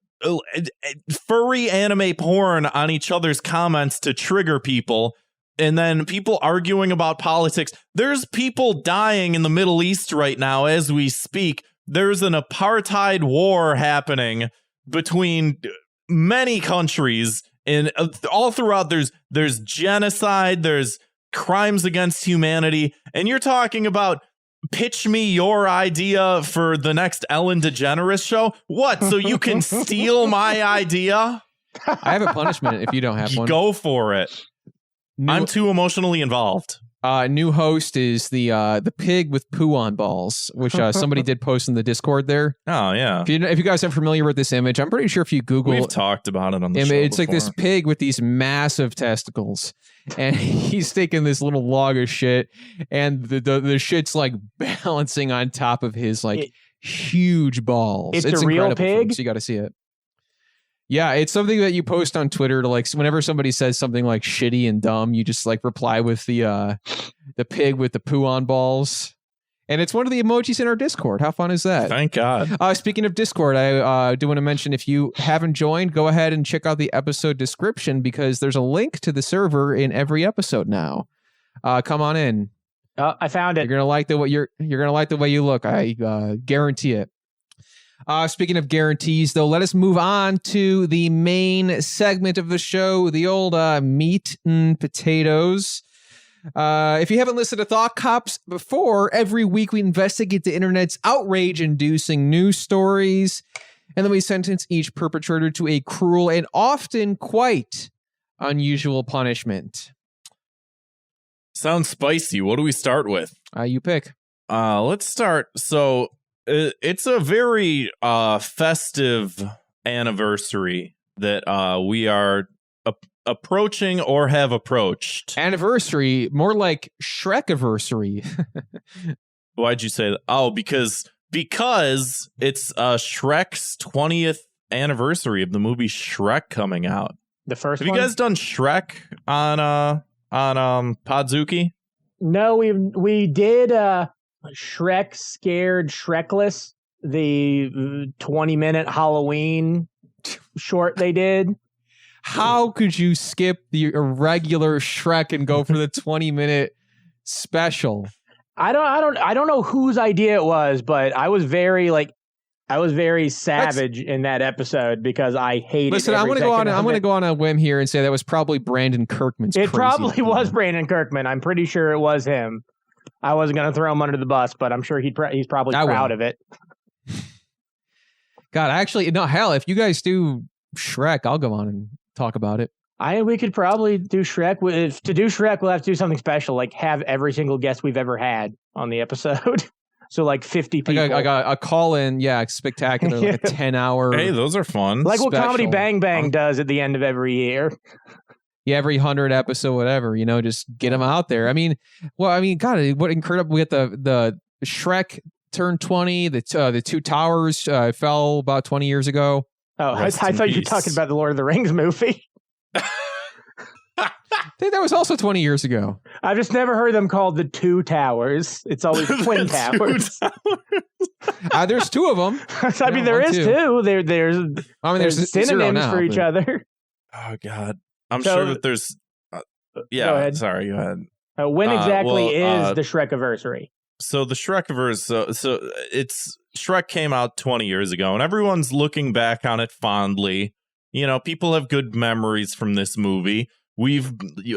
furry anime porn on each other's comments to trigger people, and then people arguing about politics. There's people dying in the Middle East right now as we speak. There's an apartheid war happening between many countries, and all throughout there's genocide, there's crimes against humanity, and you're talking about pitch me your idea for the next Ellen DeGeneres show? What? So you can steal my idea? I have a punishment if you don't have one. Go for it. New, I'm too emotionally involved. New host is the pig with poo on balls, which somebody did post in the Discord there. Oh yeah. If you guys are familiar with this image, I'm pretty sure if you Google, We've talked about it on the show it's before. like this pig with these massive testicles, and he's taking this little log of shit, and the shit's like balancing on top of his like huge balls. It's a incredible, real pig? folks. You got to see it. Yeah, it's something that you post on Twitter to like whenever somebody says something like shitty and dumb, you just like reply with the pig with the poo on balls. And it's one of the emojis in our Discord. How fun is that? Thank God. Speaking of Discord, I do want to mention if you haven't joined, go ahead and check out the episode description because there's a link to the server in every episode now. Come on in. I found it. You're gonna like you're gonna like the way you look. I guarantee it. Speaking of guarantees, though, let us move on to the main segment of the show, the old meat and potatoes. If you haven't listened to Thought Cops before, every week we investigate the internet's outrage-inducing news stories, and then we sentence each perpetrator to a cruel and often quite unusual punishment. Sounds spicy. What do we start with? You pick. Let's start. So it's a very festive anniversary that we are approaching or have approached. Anniversary, more like Shrek-iversary. Why'd you say that? Oh, because it's Shrek's 20th anniversary of the movie Shrek coming out. The first Have one? you guys done Shrek on Podzooky? No, we did Shrek Scared Shrekless, the 20-minute Halloween short they did. How could you skip the irregular Shrek and go for the 20-minute special? I don't know whose idea it was, but I was very savage in that episode because I hated. Listen, I'm going to go on a whim here and say that was probably Brandon Kirkman's. It crazy probably idea. was Brandon Kirkman. I'm pretty sure it was him. I wasn't going to throw him under the bus, but I'm sure he's probably proud of it. God, actually, no, hell, if you guys do Shrek, I'll go on and talk about it. We could probably do Shrek. To do Shrek, we'll have to do something special, like have every single guest we've ever had on the episode. So like 50 people. I got a call in, spectacular, like a 10-hour. Hey, those are fun. Like what special. Comedy Bang Bang does at the end of every year. Yeah, every 100 episode, whatever, just get them out there. God, what incredible. We got the Shrek turned 20, the Two Towers fell about 20 years ago. Oh, I thought you were talking about the Lord of the Rings movie. I think that was also 20 years ago. I've just never heard them called the Two Towers. It's always Twin Towers. There's two of them. I mean, there is two. There's synonyms zero now, for each other. Oh God, I'm sure that there's. Yeah, go ahead. Sorry, go ahead. When exactly is the Shrek-iversary? So the Shrek-iverse, so it's Shrek came out 20 years ago, and everyone's looking back on it fondly. People have good memories from this movie.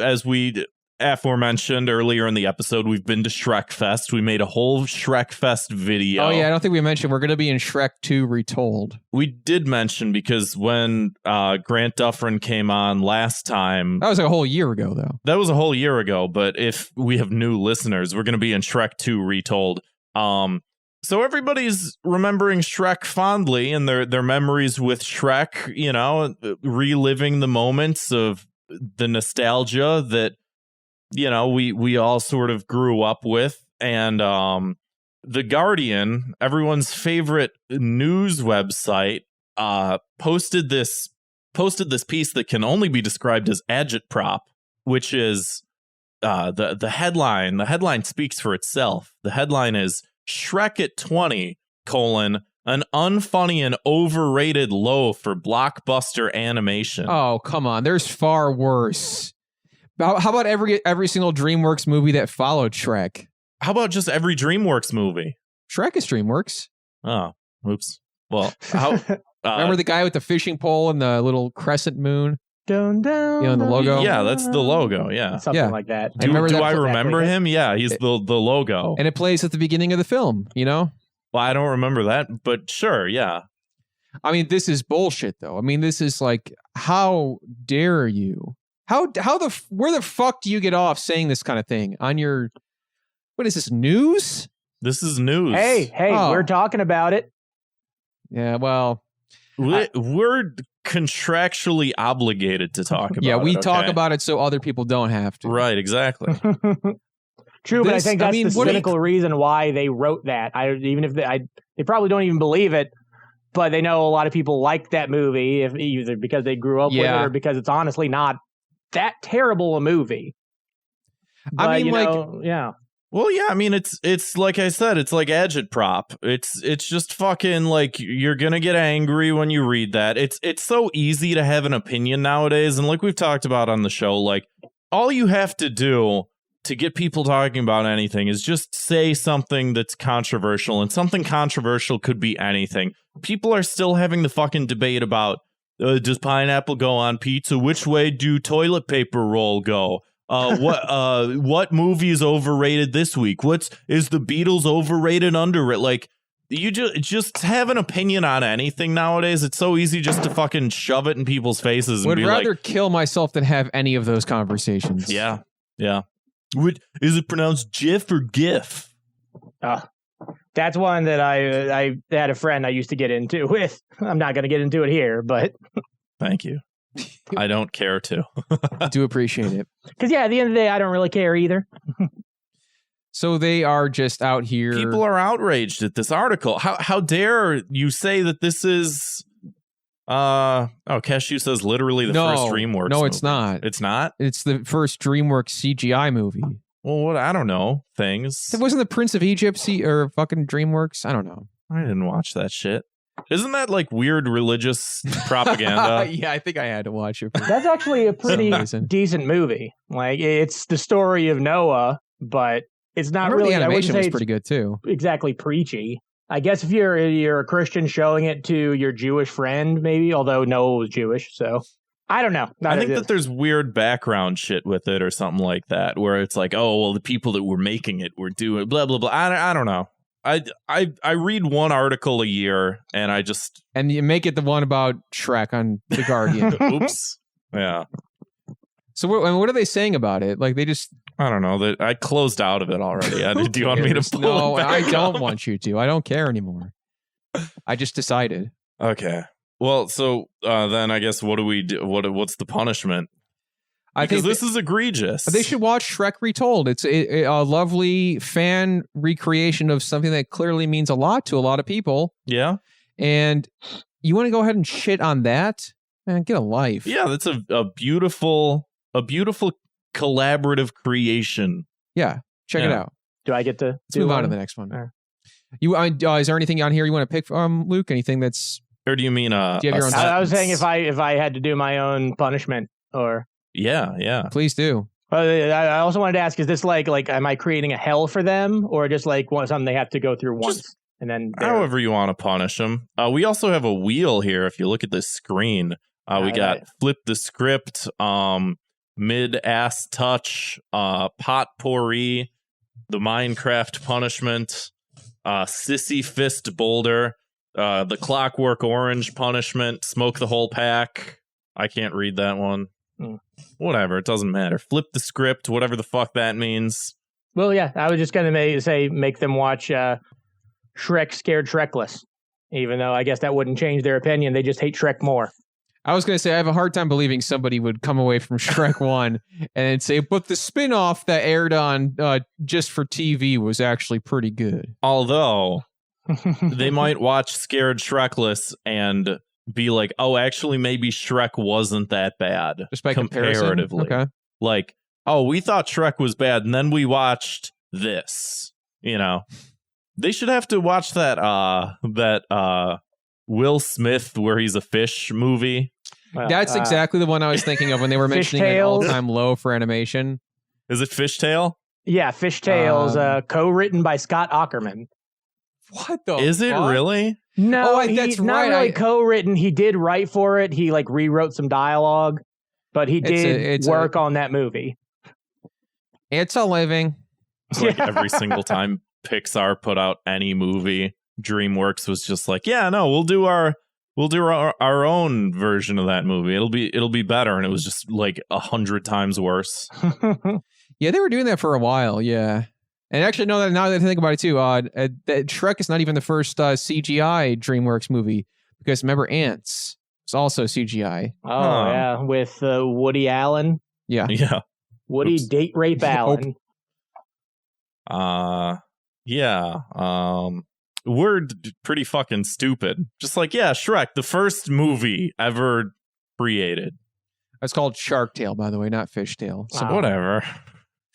As we aforementioned earlier in the episode, we've been to Shrek Fest. We made a whole Shrek Fest video. Oh yeah, I don't think we mentioned we're going to be in Shrek 2 Retold. We did mention because when Grant Dufferin came on last time, that was like a whole year ago, though. That was a whole year ago. But if we have new listeners, we're going to be in Shrek 2 Retold. So everybody's remembering Shrek fondly and their memories with Shrek. Reliving the moments of the nostalgia that we all sort of grew up with. And The Guardian, everyone's favorite news website, posted this piece that can only be described as agitprop, which is the headline. The headline speaks for itself. The headline is Shrek at 20, an unfunny and overrated low for blockbuster animation. Oh, come on. There's far worse. How about every single DreamWorks movie that followed Shrek? How about just every DreamWorks movie? Shrek is DreamWorks. Oh, oops. Well, remember the guy with the fishing pole and the little crescent moon? Down, the logo? Yeah, that's the logo. Yeah. Something like that. Do I remember him? Yeah, he's the logo. And it plays at the beginning of the film, Well, I don't remember that, but sure, yeah. I mean, this is bullshit, though. I mean, this is like, how dare you Where the fuck do you get off saying this kind of thing on your? What is this, news? This is news. Hey, Oh. we're talking about it. Yeah, well, We're contractually obligated to talk about yeah, we it, talk okay? about it so other people don't have to. Right, exactly. True, but I This- think I that's mean, the what- cynical reason why they wrote that. Even if they probably don't even believe it, but they know a lot of people like that movie, if either because they grew up with Yeah. it or because it's honestly not that terrible a movie. But, I mean, like, yeah. Well, yeah, I mean, it's like I said, it's like agitprop. It's just fucking like you're gonna get angry when you read that. It's so easy to have an opinion nowadays, and like we've talked about on the show, like all you have to do to get people talking about anything is just say something that's controversial, and something controversial could be anything. People are still having the fucking debate about does pineapple go on pizza? Which way do toilet paper roll go? What movie is overrated this week? Is the Beatles overrated, underrated? Like, you just have an opinion on anything nowadays. It's so easy just to fucking shove it in people's faces and would be rather like, kill myself than have any of those conversations. yeah. Is it pronounced GIF or GIF? That's one that I had a friend I used to get into with. I'm not going to get into it here, but Thank you. I don't care to. I do appreciate it. because at the end of the day, I don't really care either. So they are just out here. People are outraged at this article. How dare you say that this is Cashew says literally the first DreamWorks No, movie. it's not. It's not? It's the first DreamWorks CGI movie. Well, what? I don't know. Things. It wasn't the Prince of Egypt or fucking DreamWorks. I don't know. I didn't watch that shit. Isn't that like weird religious propaganda? Yeah, I think I had to watch it. For That's actually a some pretty reason. decent movie. Like, it's the story of Noah, but it's I not remember really. the I wouldn't animation say was it's pretty good too. exactly preachy. I guess if you're a Christian showing it to your Jewish friend, maybe. Although Noah was Jewish, so I don't know. I think that there's weird background shit with it or something like that, where it's like, oh, well, the people that were making it were doing blah blah blah. I don't know. I read one article a year, and I just And you make it the one about Shrek on The Guardian. oops. Yeah, So what are they saying about it? Like they just I don't know. That I closed out of it already. Do you want me to pull No, it back I don't up? want you to. I don't care anymore. I just decided. Okay. Well, so then I guess what do we do? What's the punishment? I Because think this is egregious. they should watch Shrek Retold. It's a lovely fan recreation of something that clearly means a lot to a lot of people. Yeah. And you want to go ahead and shit on that? Man, get a life. Yeah, that's a beautiful collaborative creation. Yeah, check it Yeah. out. Do I get to Let's move on to the next one. You is there anything on here you want to pick from, Luke? Anything that's Or do you mean Do you have your own I was saying sentence? if I had to do my own punishment, or Yeah. please do. I also wanted to ask: is this like am I creating a hell for them, or just like something they have to go through once and then? However you want to punish them. We also have a wheel here. If you look at this screen, we got Right. flip the script, mid-ass touch, potpourri, the Minecraft punishment, sissy fist boulder, the Clockwork Orange punishment, smoke the whole pack. I can't read that one. Whatever, it doesn't matter. Flip the script, whatever the fuck that means. Well, yeah, I was just gonna make them watch Shrek Scared Shrekless, even though I guess that wouldn't change their opinion. They just hate Shrek more. I was going to say I have a hard time believing somebody would come away from Shrek 1 and say, but the spin-off that aired on just for TV was actually pretty good. Although they might watch Scared Shrekless and be like, oh, actually, maybe Shrek wasn't that bad. Just by comparison? comparatively. Okay. Like, oh, we thought Shrek was bad, and then we watched this. You know, they should have to watch that Will Smith where he's a fish movie. Well, That's exactly the one I was thinking of when they were mentioning an Fishtails. all-time low for animation. Is it Fishtail? yeah, Fishtails, co-written by Scott Aukerman. What the Is it fuck? really? No, Oh, that's he's not right. really co-written. He did write for it. He like rewrote some dialogue, but he did it's work on that movie. It's a living. It's like every single time Pixar put out any movie, DreamWorks was just like, yeah, no, we'll do our We'll do our own version of that movie. It'll be better, and it was just like 100 times worse. Yeah, they were doing that for a while. Yeah, and actually, no. Now that I think about it too, that Shrek is not even the first CGI DreamWorks movie, because remember, Ants. It's also CGI. Oh, yeah, with Woody Allen. Yeah. Yeah. Woody Date Rape Allen. Yeah. We're pretty fucking stupid. Just like, yeah, Shrek, the first movie ever created. It's called Shark Tale, by the way, not Fish Tale. So Whatever.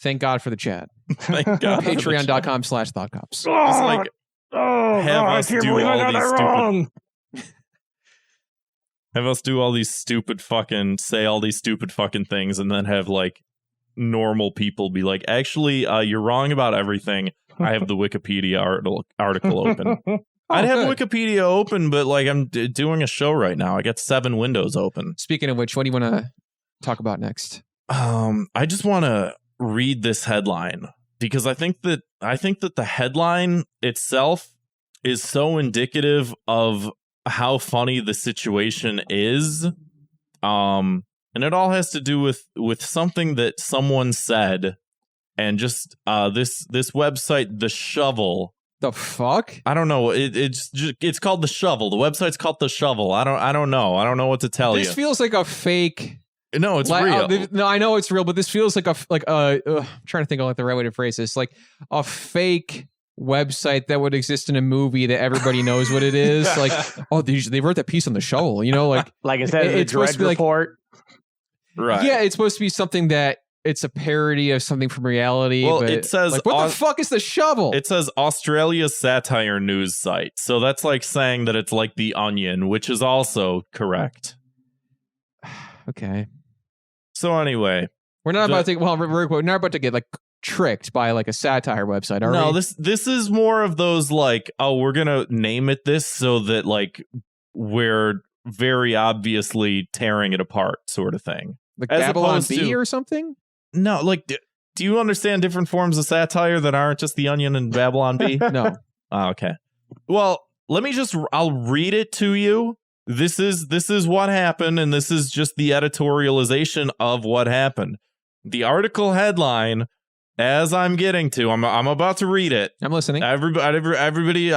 thank God for the chat. Thank God. Patreon.com/ThoughtCops. It's like, have us do all these stupid... Have us do all these stupid fucking, say all these stupid fucking things, and then have like normal people be like, actually, you're wrong about everything. I have the Wikipedia article open. I'd have Wikipedia open, but like I'm doing a show right now. I got 7 windows open. Speaking of which, what do you want to talk about next? I just want to read this headline because I think that the headline itself is so indicative of how funny the situation is. And it all has to do with something that someone said, and just this website, The Shovel. The fuck? I don't know. It's called The Shovel. The website's called The Shovel. I don't know. I don't know what to tell you. This feels like a fake. No, it's real. No, I know it's real, but this feels like I'm trying to think of like the right way to phrase this. Like a fake website that would exist in a movie that everybody knows what it is. Like, oh, they wrote that piece on The Shovel. You know, like instead of the Drudge Report. Right. Yeah, it's supposed to be something that it's a parody of something from reality. Well, but it says, like, what the fuck is The Shovel? It says Australia's satire news site. So that's like saying that it's like The Onion, which is also correct. Okay. So anyway, we're not about to get like tricked by like a satire website, are we? No, this is more of those like, oh, we're gonna name it this so that like we're very obviously tearing it apart, sort of thing. Like As Babylon opposed B to- or something? No, like, do you understand different forms of satire that aren't just The Onion and Babylon B? No. Oh, okay. Well, I'll read it to you. This is what happened, and this is just the editorialization of what happened. The article headline, as I'm getting to, I'm about to read it. I'm listening. Everybody,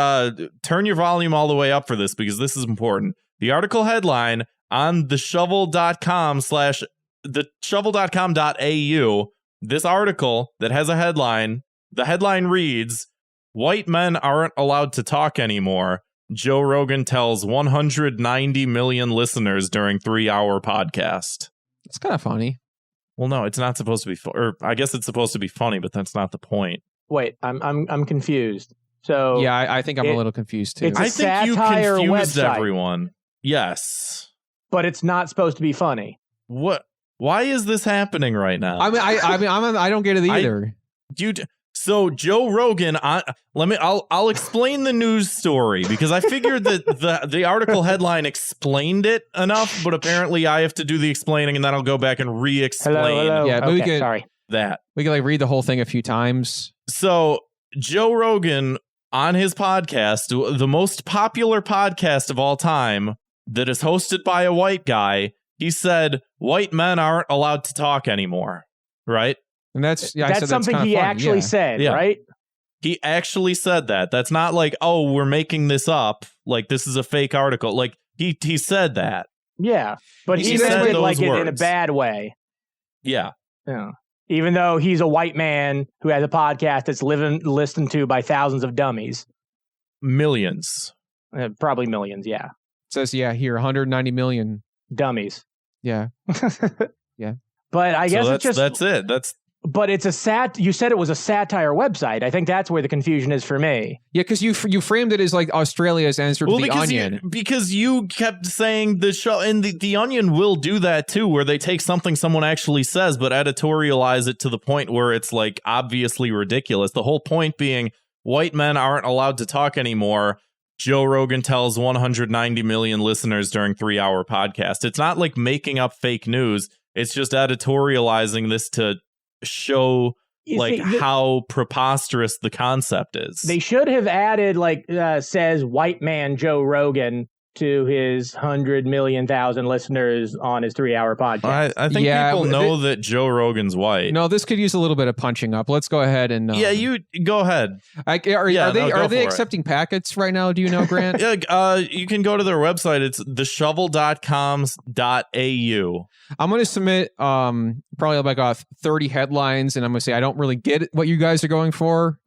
turn your volume all the way up for this because this is important. The article headline on theshovel.com.au, this article that has a headline, the headline reads, "White men aren't allowed to talk anymore. Joe Rogan tells 190 million listeners during 3-hour podcast." It's kind of funny. Well, no, it's not supposed to be or I guess it's supposed to be funny, but that's not the point. Wait, I'm confused. So Yeah, I think I'm a little confused too. it's a I think you satire confused website. everyone. Yes. but it's not supposed to be funny. What? Why is this happening right now? I don't get it either. So Joe Rogan, I'll explain the news story because I figured that the article headline explained it enough, but apparently I have to do the explaining and then I'll go back and re-explain Hello. Yeah, but okay, we could- sorry. that. We can like read the whole thing a few times. So Joe Rogan on his podcast, the most popular podcast of all time that is hosted by a white guy, he said white men aren't allowed to talk anymore, right? And that's That's something he actually said, Yeah. right? He actually said that. That's not like, oh, we're making this up. Like, this is a fake article. Like, he said that. Yeah, but He he said meant it those like in a words. bad way. Yeah. Yeah. Even though he's a white man who has a podcast that's listened to by thousands of dummies, Millions. probably millions. Yeah, It says here 190 million. dummies. Yeah. But I guess So it's just. that's it. But it's a You said it was a satire website. I think that's where the confusion is for me. Yeah, because you framed it as like Australia's answer to the Onion. Because you kept saying the show, and the Onion will do that too, where they take something someone actually says, but editorialize it to the point where it's like obviously ridiculous. The whole point being white men aren't allowed to talk anymore. Joe Rogan tells 190 million listeners during 3-hour podcast. It's not like making up fake news. It's just editorializing this to show how preposterous the concept is. They should have added says white man Joe Rogan to his 100,000,000 listeners on his 3-hour podcast. I think people know that Joe Rogan's white. No, this could use a little bit of punching up. Let's go ahead and you go ahead. Are they accepting packets right now? Do you know, Grant? Yeah, you can go to their website. It's theshovel.com.au. I'm going to submit probably like 30 headlines, and I'm going to say I don't really get what you guys are going for.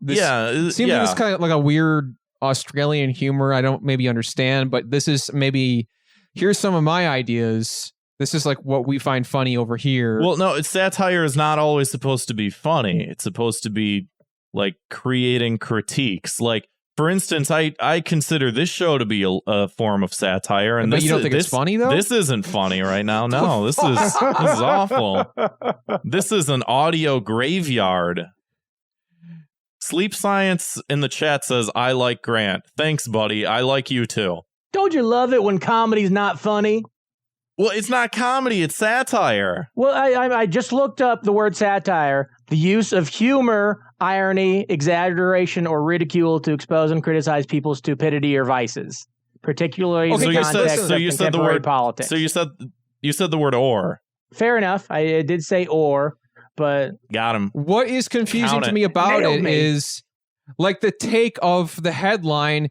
This seems like it's kind of like a weird Australian humor I don't maybe understand, but this is maybe here's some of my ideas. This is like what we find funny over here. Well, no, satire is not always supposed to be funny. It's supposed to be like creating critiques. Like, for instance, I consider this show to be a form of satire, and but you don't think it's funny though? This isn't funny right now. No, this is awful. This is an audio graveyard. Sleep Science in the chat says, I like Grant. Thanks, buddy. I like you too. Don't you love it when comedy's not funny? Well, it's not comedy. It's satire. Well, I just looked up the word satire, the use of humor, irony, exaggeration, or ridicule to expose and criticize people's stupidity or vices, particularly in the context of contemporary politics. So you said the word or. Fair enough. I did say or. But got him. What is confusing to me about it is like the take of the headline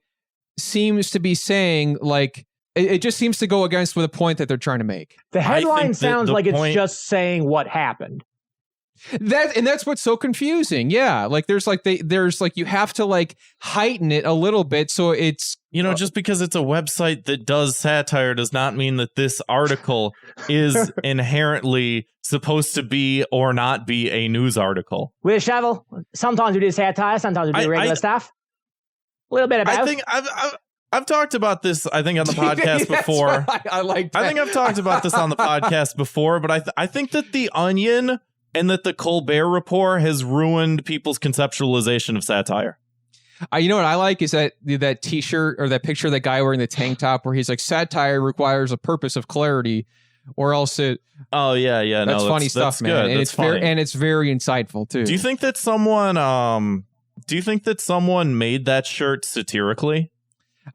seems to be saying like it just seems to go against with the point that they're trying to make. The headline sounds like it's just saying what happened. That's what's so confusing. Yeah, like there's like you have to like heighten it a little bit so it's just because it's a website that does satire does not mean that this article is inherently supposed to be or not be a news article. With a shovel, sometimes we do satire, sometimes we do regular stuff. A little bit of both. I think I've talked about this. I think on the podcast before. I like that. I think I've talked about this on the podcast before, but I think that The Onion and that the Colbert Report has ruined people's conceptualization of satire. You know what I like is that T-shirt or that picture of that guy wearing the tank top where he's like, satire requires a purpose of clarity, or else it. Oh yeah, that's funny stuff, man, and it's very insightful too. Do you think that someone made that shirt satirically?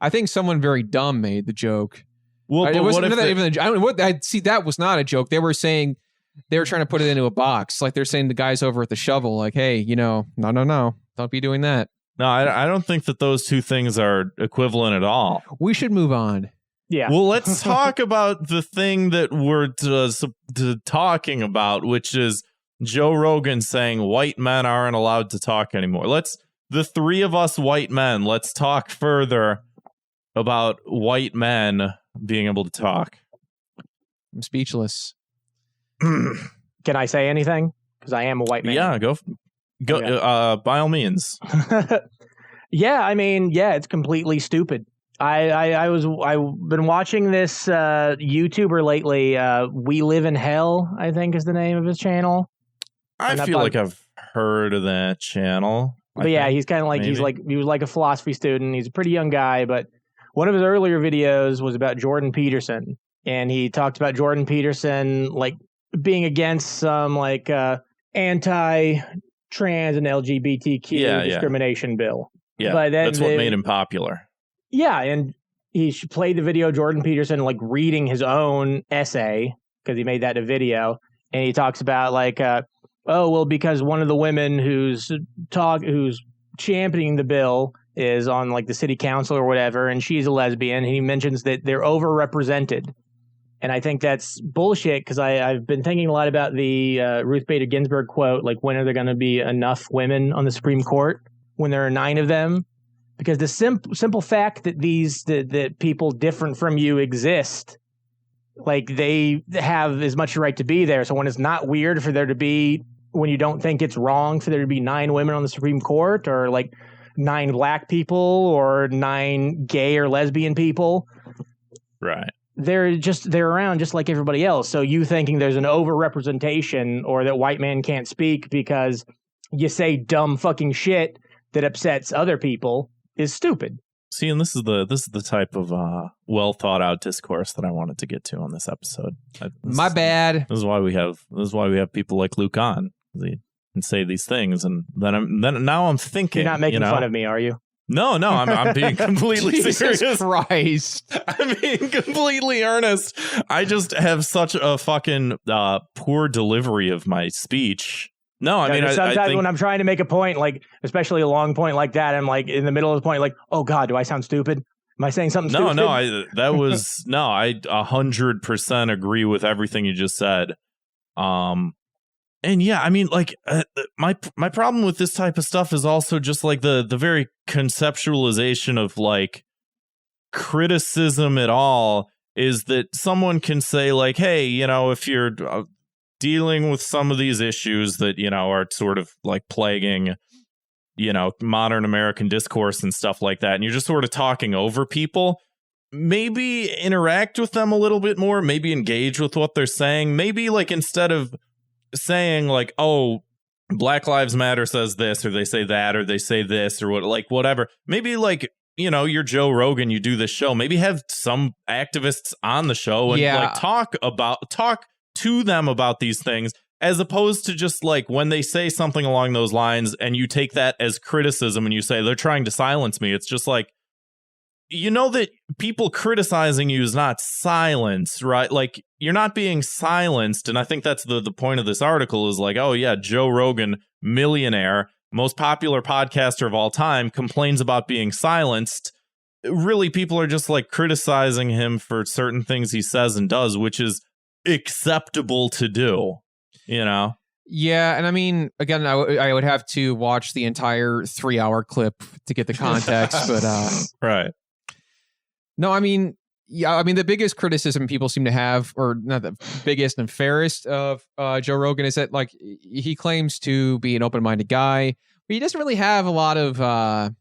I think someone very dumb made the joke. Well, but it wasn't what if even. I don't know what. That was not a joke. They were saying. They were trying to put it into a box. Like they're saying the guys over at the shovel, like, hey, no, don't be doing that. No, I don't think that those two things are equivalent at all. We should move on. Yeah. Well, let's talk about the thing that we're talking about, which is Joe Rogan saying white men aren't allowed to talk anymore. The three of us white men, let's talk further about white men being able to talk. I'm speechless. Can I say anything? Because I am a white man. Yeah, go. Okay. By all means. Yeah, I mean, it's completely stupid. I've been watching this YouTuber lately. We Live in Hell, I think, is the name of his channel. I feel like I've heard of that channel. But yeah, he's kind of like he was like a philosophy student. He's a pretty young guy, but one of his earlier videos was about Jordan Peterson, and he talked about Jordan Peterson like being against some like anti-trans and LGBTQ discrimination bill. Yeah, but that's what made him popular. Yeah, and he played the video of Jordan Peterson like reading his own essay because he made that in a video, and he talks about like, because one of the women who's championing the bill is on like the city council or whatever, and she's a lesbian. And he mentions that they're overrepresented. And I think that's bullshit because I've been thinking a lot about the Ruth Bader Ginsburg quote, like when are there going to be enough women on the Supreme Court when there are 9 of them? Because the simple fact that that people different from you exist, like they have as much right to be there. So when it's not weird for there to be, when you don't think it's wrong for there to be 9 women on the Supreme Court or like 9 black people or 9 gay or lesbian people. Right. They're around just like everybody else. So you thinking there's an overrepresentation or that white man can't speak because you say dumb fucking shit that upsets other people is stupid. See, and this is the type of well thought out discourse that I wanted to get to on this episode. My bad. This is why we have people like Luke on. They can say these things, and then now I'm thinking. You're not making fun of me, are you? No, I'm being completely Jesus serious. Christ. I'm being completely earnest. I just have such a fucking poor delivery of my speech. No, I mean, sometimes I think when I'm trying to make a point, like especially a long point like that, I'm like in the middle of the point, like, oh God, do I sound stupid? Am I saying something stupid? I 100% agree with everything you just said. And yeah, I mean, like my problem with this type of stuff is also just like the very conceptualization of like criticism at all is that someone can say like, hey, you know, if you're dealing with some of these issues that, you know, are sort of like plaguing, you know, modern American discourse and stuff like that, and you're just sort of talking over people, maybe interact with them a little bit more, maybe engage with what they're saying, maybe like instead of saying like, oh, Black Lives Matter says this, or they say that, or they say this, or what, like whatever, maybe like, you know, you're Joe Rogan, you do this show, maybe have some activists on the show and like talk to them about these things, as opposed to just like when they say something along those lines and you take that as criticism and you say they're trying to silence me. It's just like, you know, that people criticizing you is not silence, right? Like you're not being silenced. And I think that's the point of this article is like, oh yeah, Joe Rogan, millionaire, most popular podcaster of all time, complains about being silenced. Really, people are just like criticizing him for certain things he says and does, which is acceptable to do, you know? Yeah, and I mean, again, I would have to watch the entire 3-hour clip to get the context, but right. No, I mean, yeah, I mean, the biggest criticism people seem to have, or not the biggest and fairest of Joe Rogan, is that like he claims to be an open-minded guy, but he doesn't really have a lot of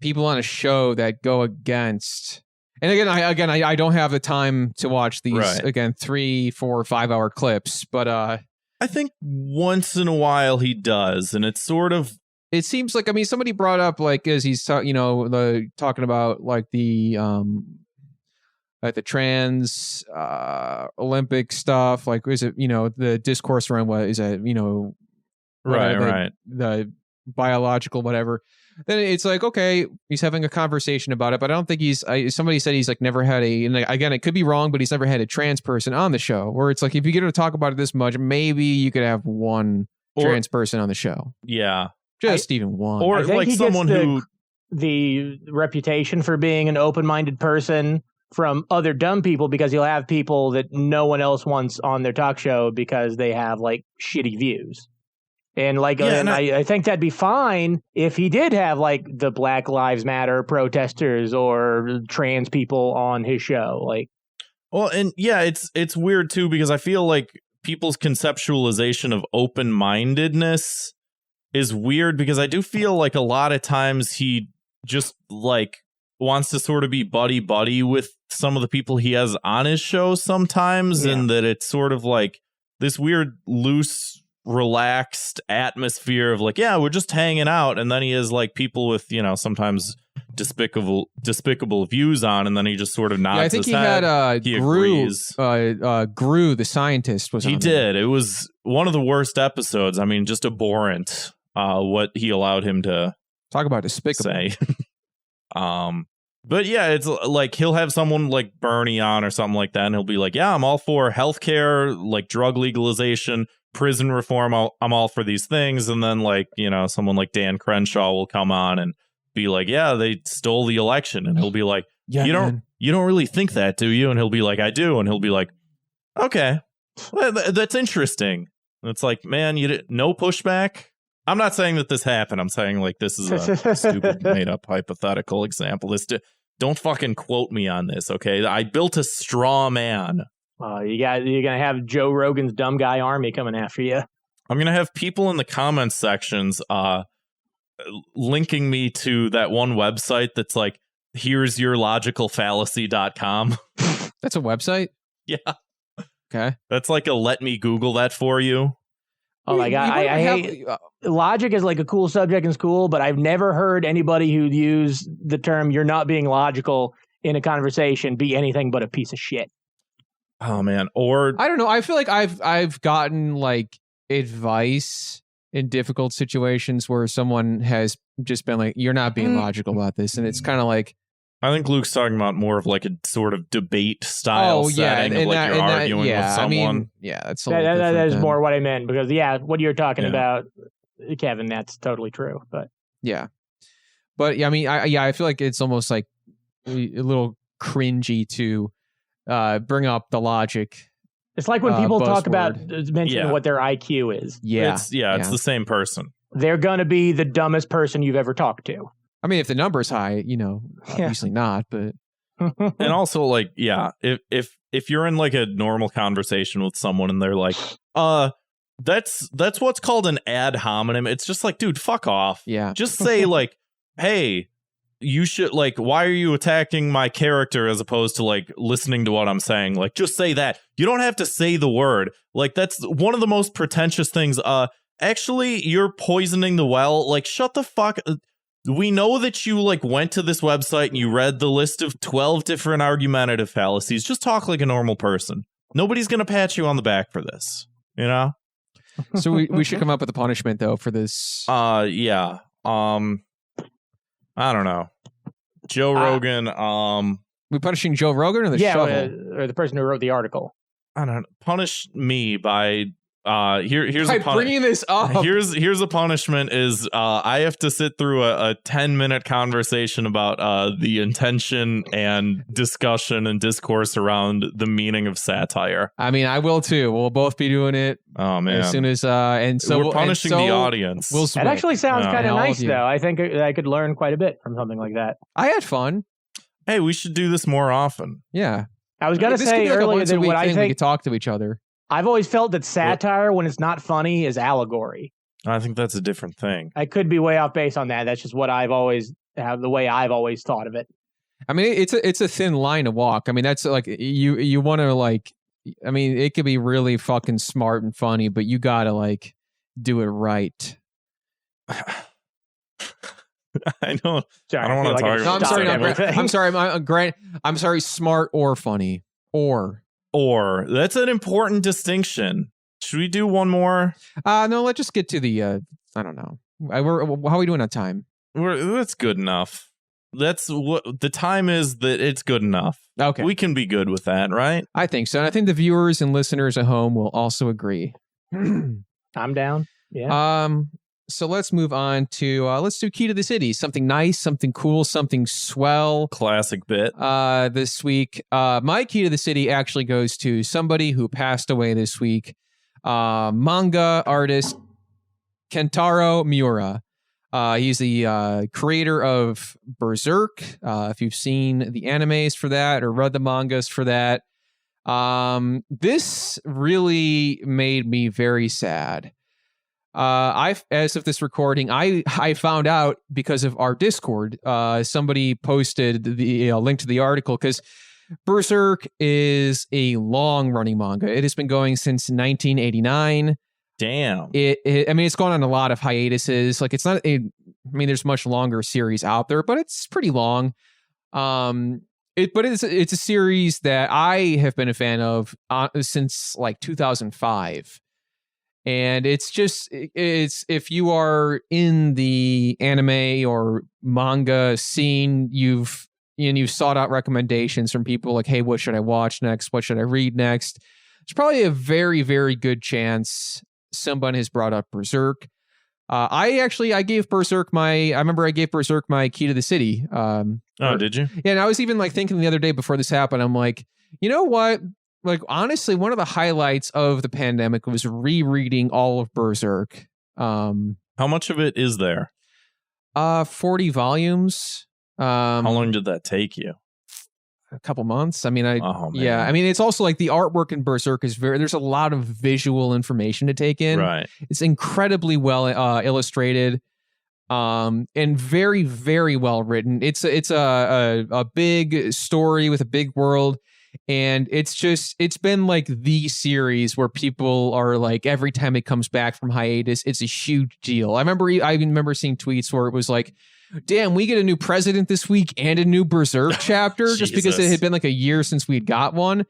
people on a show that go against. And again, I don't have the time to watch these again 3, 4, 5-hour clips, but I think once in a while he does, and it's sort of. It seems like, I mean, somebody brought up like as he's talking about like the trans Olympic stuff, like is it, you know, the discourse around what is it, you know, the biological whatever. Then it's like, okay, he's having a conversation about it, but I don't think somebody said he's like never had and again, it could be wrong, but he's never had a trans person on the show, where it's like, if you get to talk about it this much, maybe you could have one trans person on the show. Yeah. Just even one. Or like someone who the reputation for being an open-minded person from other dumb people, because he'll have people that no one else wants on their talk show because they have like shitty views. And like, I think that'd be fine if he did have like the Black Lives Matter protesters or trans people on his show. Like, well, and yeah, it's weird too, because I feel like people's conceptualization of open-mindedness is weird, because I do feel like a lot of times he just like wants to sort of be buddy with some of the people he has on his show sometimes, and that it's sort of like this weird loose, relaxed atmosphere of like, yeah, we're just hanging out, and then he has like people with, you know, sometimes despicable views on, and then he just sort of nods his head. I think he had Gru the scientist was on. He did. It was one of the worst episodes. I mean, just abhorrent what he allowed him to talk about despicable say. But yeah, it's like he'll have someone like Bernie on or something like that, and he'll be like, yeah, I'm all for healthcare, like drug legalization, prison reform, I'm all for these things. And then like, you know, someone like Dan Crenshaw will come on and be like, yeah, they stole the election, and he'll be like, you don't really think that, do you? And he'll be like, I do. And he'll be like, okay, well, that's interesting. And it's like, man, no pushback. I'm not saying that this happened. I'm saying like this is a stupid made up hypothetical example. Don't fucking quote me on this, okay? I built a straw man. You're gonna have Joe Rogan's dumb guy army coming after you. I'm gonna have people in the comments sections linking me to that one website that's like, here's your logicalfallacy.com. That's a website? Yeah. Okay. That's like a let me Google that for you. Oh my God. I hate logic is like a cool subject in school, but I've never heard anybody who use the term "you're not being logical" in a conversation be anything but a piece of shit. Oh man. Or I don't know. I feel like I've gotten like advice in difficult situations where someone has just been like, you're not being logical about this. And it's kind of like, I think Luke's talking about more of like a sort of debate style setting of like you're arguing with someone. I mean, yeah, that's that is more what I meant because what you're talking about, Kevin, that's totally true. But but I mean, I feel like it's almost like a little cringy to bring up the logic. It's like when people talk about mentioning Yeah. what their IQ is. It's the same person. They're going to be the dumbest person you've ever talked to. I mean, if the number's high, obviously not, but And also, like, if you're in like a normal conversation with someone and they're like, that's what's called an ad hominem. It's just like, dude, fuck off. Yeah. Just say like, hey, you should like, why are you attacking my character as opposed to like listening to what I'm saying? Like, just say that. You don't have to say the word. Like, that's one of the most pretentious things. Actually, you're poisoning the well. Like, shut the fuck. We know that you like went to this website and you read the list of 12 different argumentative fallacies. Just talk like a normal person. Nobody's going to pat you on the back for this, you know? So we should come up with a punishment though for this. Yeah. I don't know. Joe Rogan. We punishing Joe Rogan or the shovel? Or the person who wrote the article. I don't know. Punish me by here's By a bringing this up. Here's a punishment is I have to sit through a 10-minute conversation about the intention and discussion and discourse around the meaning of satire. I mean, I will too. We'll both be doing it. Oh man! As soon as and so we're punishing the audience. We'll It actually sounds kind of all nice, of you. though. I think I could learn quite a bit from something like that. I had fun. Hey, we should do this more often. Yeah. I was gonna This could say be like a earlier once a that week what I thing we think could talk to each other. I've always felt that satire, when it's not funny, is allegory. I think that's a different thing. I could be way off base on that. That's just what the way I've always thought of it. I mean, it's a thin line to walk. I mean, that's like you want to like. I mean, it could be really fucking smart and funny, but you gotta like do it right. I don't. Sorry, I don't feel want to like talk No, about I'm sorry. that. I'm sorry. Smart or funny or. That's an important distinction. Should we do one more? No. Let's just get to the. I don't know. How are we doing on time? That's good enough. That's what the time is. That it's good enough. Okay, We can be good with that, right? I think so, and I think the viewers and listeners at home will also agree. I'm down. Yeah. So let's move on to let's do Key to the City. Something nice, something cool, something swell. Classic bit. This week, my Key to the City actually goes to somebody who passed away this week. Manga artist Kentaro Miura. He's the creator of Berserk. If you've seen the animes for that or read the mangas for that, this really made me very sad. As of this recording, I found out because of our Discord. Somebody posted the link to the article because Berserk is a long-running manga. It has been going since 1989. Damn. I mean, it's gone on a lot of hiatuses. Like, it's not I mean, there's much longer series out there, but it's pretty long. But it's a series that I have been a fan of since like 2005. And it's if you are in the anime or manga scene, you've sought out recommendations from people like, hey, what should I watch next? What should I read next? There's probably a very, very good chance someone has brought up Berserk. I gave Berserk I gave Berserk my Key to the City. Did you? Yeah, and I was even like thinking the other day before this happened, I'm like, you know what? Like, honestly, one of the highlights of the pandemic was rereading all of Berserk. How much of it is there? 40 volumes. How long did that take you? A couple months. I mean, Oh, man. yeah. I mean, it's also like the artwork in Berserk is there's a lot of visual information to take in. Right. It's incredibly well illustrated, and very, very well written. It's a big story with a big world. And it's been like the series where people are like, every time it comes back from hiatus, it's a huge deal. I remember seeing tweets where it was like, damn, we get a new president this week and a new Berserk chapter just because it had been like a year since we'd got one.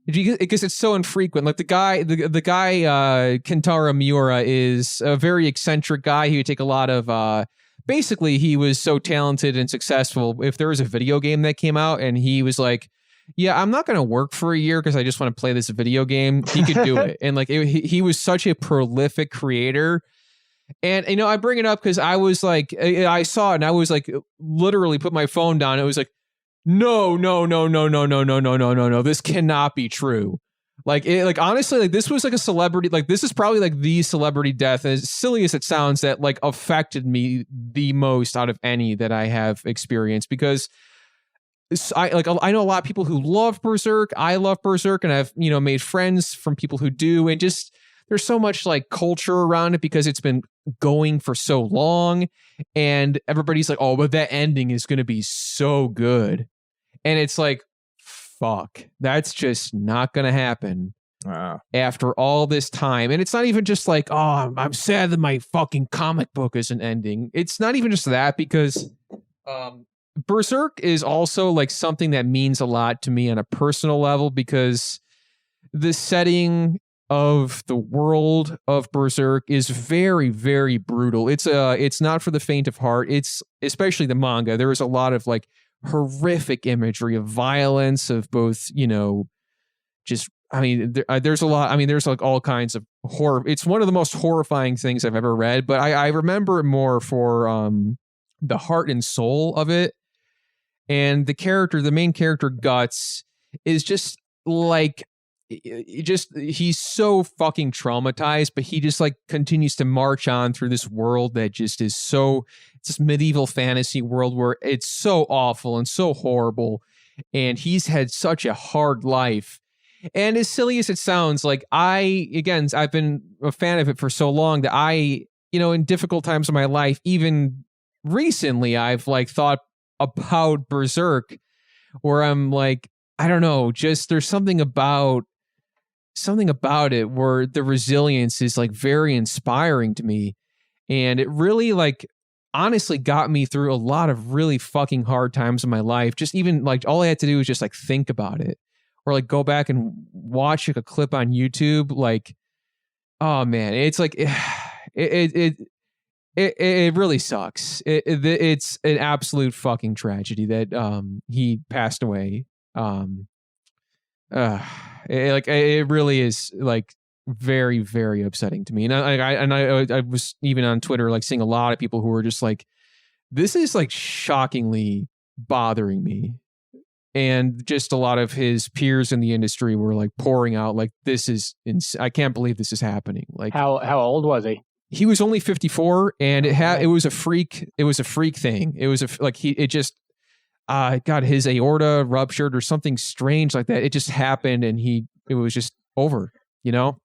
because it's so infrequent. Like the guy Kentaro Miura is a very eccentric guy. He would take a lot of basically he was so talented and successful. If there was a video game that came out and he was like, yeah, I'm not going to work for a year because I just want to play this video game, he could do it. And like he was such a prolific creator. And, you know, I bring it up because I was like, I saw it and I was like, literally put my phone down. It was like, no, this cannot be true. Like, honestly, like this was like a celebrity, like this is probably like the celebrity death, as silly as it sounds, that like affected me the most out of any that I have experienced, because I know a lot of people who love Berserk. I love Berserk, and I've, you know, made friends from people who do, and just there's so much like culture around it because it's been going for so long, and everybody's like, oh, but that ending is going to be so good. And it's like, fuck, that's just not going to happen after all this time. And it's not even just like, oh, I'm sad that my fucking comic book isn't ending. It's not even just that, because Berserk is also like something that means a lot to me on a personal level, because the setting of the world of Berserk is very, very brutal. It's not for the faint of heart. It's especially the manga. There is a lot of like horrific imagery of violence, of both, you know, just, I mean, there's a lot. I mean, there's like all kinds of horror. It's one of the most horrifying things I've ever read, but I remember it more for the heart and soul of it. And the main character, Guts, is just like, he's so fucking traumatized, but he just like continues to march on through this world that just is so, it's this medieval fantasy world where it's so awful and so horrible. And he's had such a hard life. And as silly as it sounds, like I've been a fan of it for so long that I, you know, in difficult times of my life, even recently, I've like thought about Berserk, where I'm like, I don't know, just there's something about it where the resilience is like very inspiring to me. And it really like honestly got me through a lot of really fucking hard times in my life. Just even like all I had to do was just like think about it, or like go back and watch like a clip on YouTube. Like, oh man, it's like it really sucks. It's an absolute fucking tragedy that he passed away. It really is like very, very upsetting to me. And I was even on Twitter like seeing a lot of people who were just like, this is like shockingly bothering me. And just a lot of his peers in the industry were like pouring out like, this is I can't believe this is happening. Like, how old was he? He was only 54, and it was a freak thing. It was got his aorta ruptured or something strange like that. It just happened, and it was just over, you know?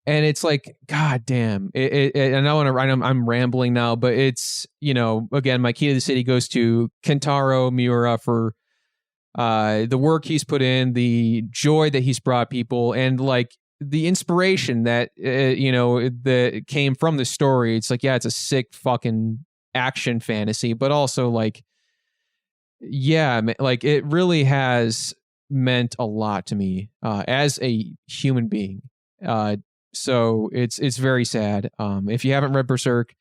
And it's like, God damn. And I'm rambling now, but it's, you know, again, my key to the city goes to Kentaro Miura for the work he's put in, the joy that he's brought people, and like the inspiration that, you know, that came from the story. It's like, yeah, it's a sick fucking action fantasy, but also like, yeah, like it really has meant a lot to me as a human being. So it's very sad. If you haven't read Berserk,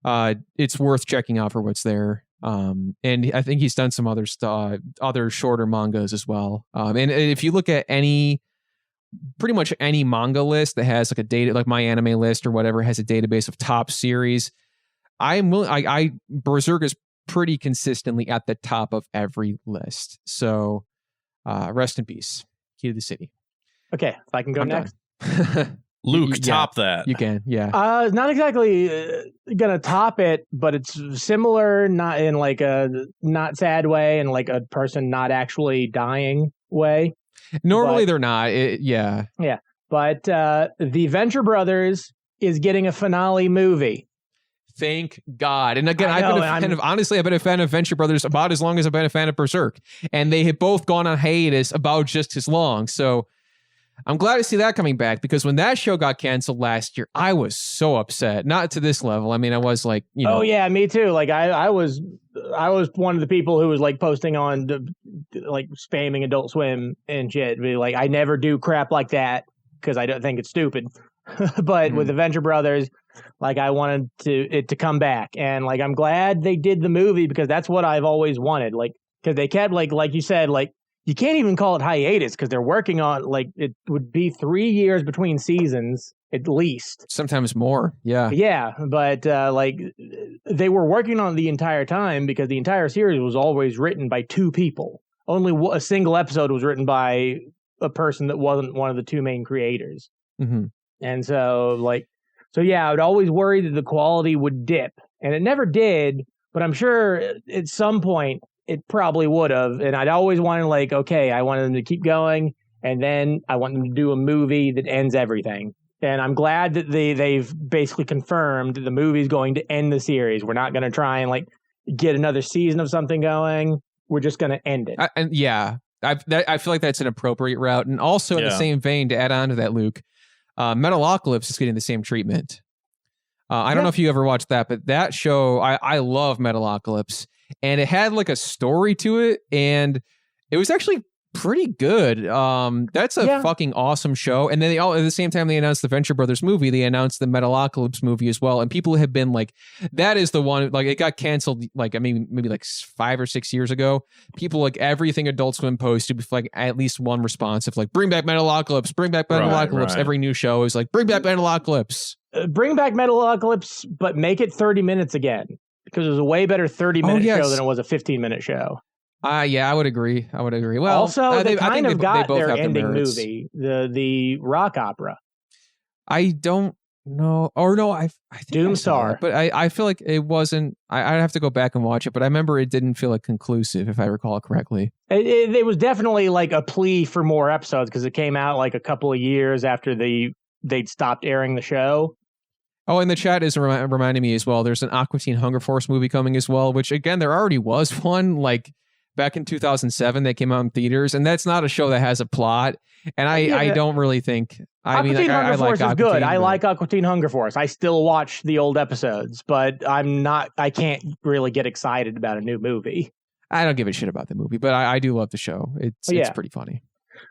it's worth checking out for what's there. And I think he's done some other other shorter mangas as well. And if you look at pretty much any manga list that has like a data, like My Anime List or whatever, has a database of top series, Berserk is pretty consistently at the top of every list. So rest in peace. Key to the City. Okay, if I can go next. Luke, top that. You can, yeah. Not exactly gonna top it, but it's similar, not in like a not sad way, and like a person not actually dying way. Normally they're not. Yeah. But the Venture Brothers is getting a finale movie. Thank God. And again, I've been a fan of Venture Brothers about as long as I've been a fan of Berserk. And they have both gone on hiatus about just as long. So I'm glad to see that coming back because when that show got canceled last year, I was so upset. Not to this level. I mean, I was like, you know. Oh yeah, me too. Like I was one of the people who was like posting on like spamming Adult Swim and shit. Be like, I never do crap like that because I don't think it's stupid. But with the Venture Brothers, like I wanted it to come back, and like I'm glad they did the movie because that's what I've always wanted. Like because they kept like you said, like you can't even call it hiatus because they're working on like it would be 3 years between seasons at least, sometimes more. Yeah, but like they were working on it the entire time because the entire series was always written by two people. Only a single episode was written by a person that wasn't one of the two main creators. Mm-hmm. And so, I would always worry that the quality would dip. And it never did, but I'm sure at some point it probably would have. And I'd always wanted, like, okay, I wanted them to keep going, and then I want them to do a movie that ends everything. And I'm glad that they've basically confirmed that the movie's going to end the series. We're not going to try and, like, get another season of something going. We're just going to end it. I feel like that's an appropriate route. And also in the same vein, to add on to that, Luke, Metalocalypse is getting the same treatment. I don't know if you ever watched that, but that show, I love Metalocalypse, and it had like a story to it, and it was actually pretty good. That's a fucking awesome show. And then they all at the same time they announced the Venture Brothers movie, they announced the Metalocalypse movie as well. And people have been like, that is the one, like it got canceled like maybe like 5 or 6 years ago. People like everything Adult Swim posted with like at least one response of like, bring back Metalocalypse, bring back Metalocalypse. Right. Every new show is like, bring back Metalocalypse. Bring back Metalocalypse, but make it 30 minutes again. Because it was a way better 30-minute show than it was a 15-minute show. Yeah, I would agree. Well, also, they kind of got their ending movie, the rock opera. I don't know. Or no, I think Doomstar. But I feel like it wasn't. I'd have to go back and watch it. But I remember it didn't feel like conclusive, if I recall it correctly. It was definitely like a plea for more episodes because it came out like a couple of years after they'd stopped airing the show. Oh, and the chat is reminding me as well. There's an Aqua Teen Hunger Force movie coming as well, which again, there already was one like back in 2007 that came out in theaters, and that's not a show that has a plot. And I don't really think. Aqua Teen Hunger Force is good. I like Aqua Teen Hunger Force. I still watch the old episodes, but I can't really get excited about a new movie. I don't give a shit about the movie, but I do love the show. It's pretty funny.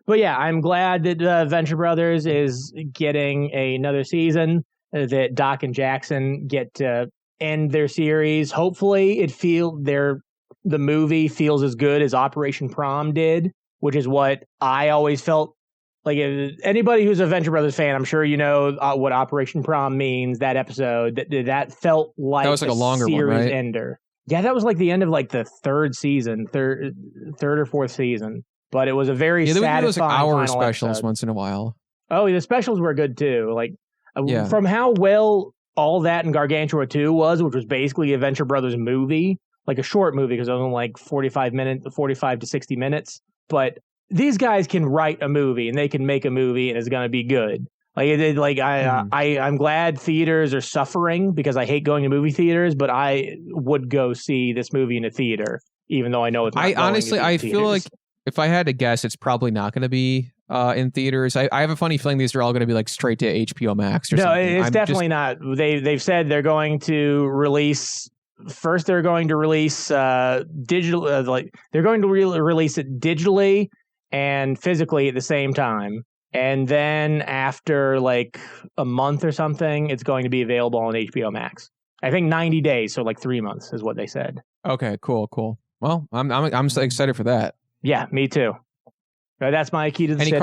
But yeah, I'm glad that Venture Brothers is getting another season. That Doc and Jackson get to end their series. Hopefully, the movie feels as good as Operation Prom did, which is what I always felt like. If anybody who's a Venture Brothers fan, I'm sure you know what Operation Prom means. That episode that felt like, that was like a longer series one, right? Ender. Yeah, that was like the end of like the third or fourth season. But it was a very satisfying those hour final specials episode. Once in a while. Oh, the specials were good too. Like. From how well All That and Gargantua 2 was, which was basically a Venture Brothers movie, like a short movie because it was only like 45 to 60 minutes. But these guys can write a movie and they can make a movie and it's going to be good. I'm glad theaters are suffering because I hate going to movie theaters, but I would go see this movie in a theater, even though I know it's not I feel like if I had to guess, it's probably not going to be in theaters. I have a funny feeling these are all going to be like straight to HBO Max or something. No, it's definitely not. They've said they're going to release. First, they're going to release digital. They're going to release it digitally and physically at the same time. And then after like a month or something, it's going to be available on HBO Max. I think 90 days, so like 3 months is what they said. Okay, cool. Well, I'm so excited for that. Yeah, me too. That's my key to the city.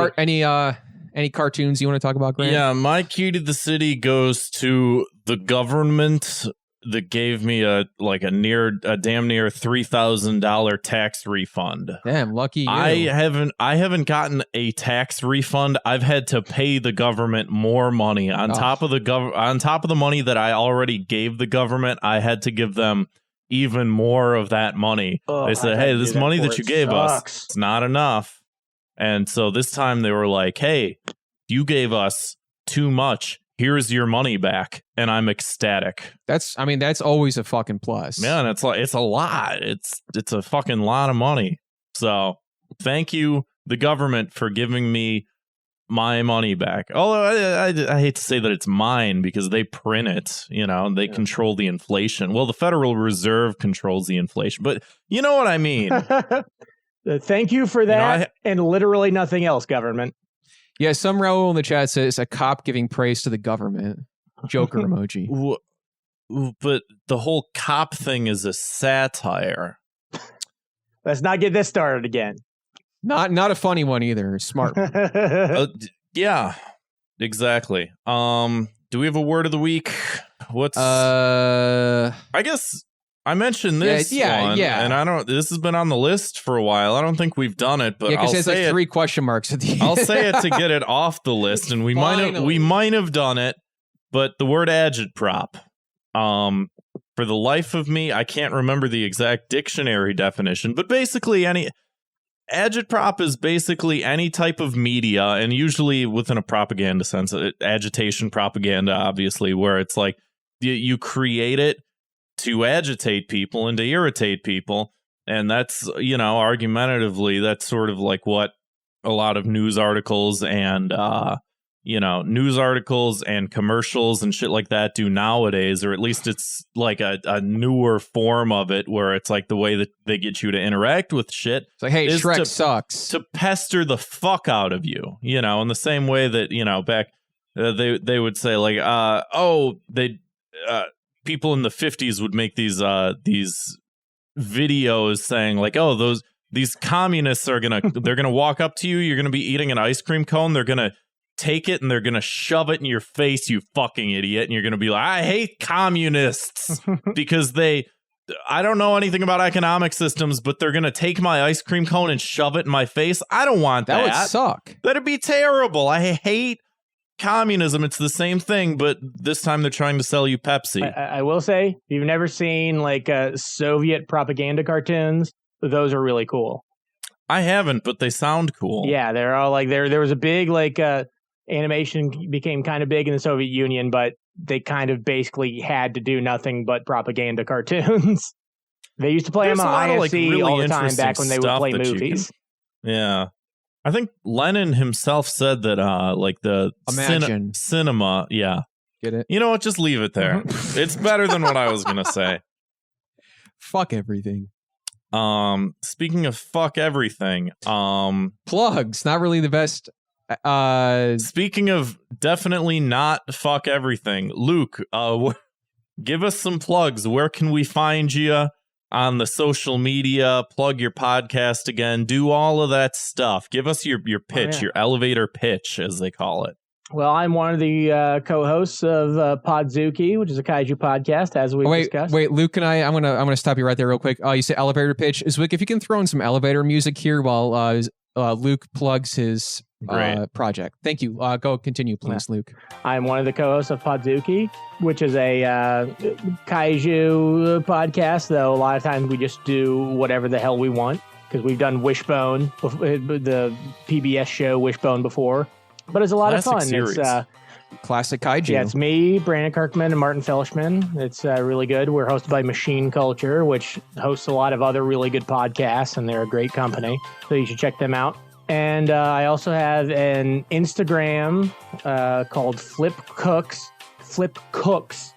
Any cartoons you want to talk about, Grant? Yeah, my key to the city goes to the government that gave me a damn near $3,000 tax refund. Damn, lucky you. I haven't gotten a tax refund. I've had to pay the government more money on top of the money that I already gave the government. I had to give them even more of that money. They said, "Hey, this money that you gave us, it's not enough." And so this time they were like, "Hey, you gave us too much. Here's your money back." And I'm ecstatic. That's always a fucking plus. Man, it's a lot. It's a fucking lot of money. So thank you, the government, for giving me my money back. Although I hate to say that it's mine because they print it, and they control the inflation. Well, the Federal Reserve controls the inflation, but you know what I mean. Thank you for that, and literally nothing else, government. Yeah, some Raul in the chat says a cop giving praise to the government. Joker emoji. But the whole cop thing is a satire. Let's not get this started again. Not a funny one either. Smart. Yeah, exactly. Do we have a word of the week? What's I guess I mentioned this one, and I don't. This has been on the list for a while. I don't think we've done it, but because I'll it's say like 3 question marks at the end. I'll say it to get it off the list, and we might have done it, but the word agitprop. For the life of me, I can't remember the exact dictionary definition, but basically agitprop is basically any type of media, and usually within a propaganda sense, agitation propaganda, obviously, where it's like you create it to agitate people and to irritate people. And that's, argumentatively, that's sort of like what a lot of news articles and commercials and shit like that do nowadays, or at least it's like a newer form of it where it's like the way that they get you to interact with shit. It's like, hey, Shrek sucks. To pester the fuck out of you, in the same way that, back they would say like, people in the 50s would make these videos saying like, these communists they're gonna walk up to you, you're gonna be eating an ice cream cone, they're gonna take it and they're gonna shove it in your face, you fucking idiot, and you're gonna be like, I hate communists because I don't know anything about economic systems, but they're gonna take my ice cream cone and shove it in my face. I don't want that. That would suck. That'd be terrible. I hate communism. It's the same thing, but this time they're trying to sell you Pepsi. I will say, if you've never seen like Soviet propaganda cartoons, those are really cool. I haven't, but they sound cool. Yeah, they're all like there was a big like animation became kind of big in the Soviet Union, but they kind of basically had to do nothing but propaganda cartoons. They used to play them on IFC really all the time back when they would play movies. Yeah. I think Lenin himself said that like the cinema, yeah. Get it? You know what? Just leave it there. It's better than what I was going to say. Fuck everything. Speaking of fuck everything, plugs, not really the best. Speaking of definitely not fuck everything, Luke, give us some plugs. Where can we find you on the social media? Plug your podcast again. Do all of that stuff. Give us your pitch, your elevator pitch, as they call it. Well, I'm one of the co-hosts of Podzooky, which is a kaiju podcast, as we discussed. Wait, Luke and I'm gonna stop you right there real quick. You say elevator pitch. Zwick, if you can throw in some elevator music here while Luke plugs his project. Thank you. Go continue, please, Luke. I'm one of the co-hosts of Podzooky, which is a kaiju podcast, though a lot of times we just do whatever the hell we want, because we've done Wishbone, the PBS show Wishbone before. But it's a lot of fun. Series. It's classic kaiju. Yeah, it's me, Brandon Kirkman, and Martin Felshman. It's really good. We're hosted by Machine Culture, which hosts a lot of other really good podcasts, and they're a great company. So you should check them out. And I also have an Instagram called Flip Cooks, FLIPCOOKS,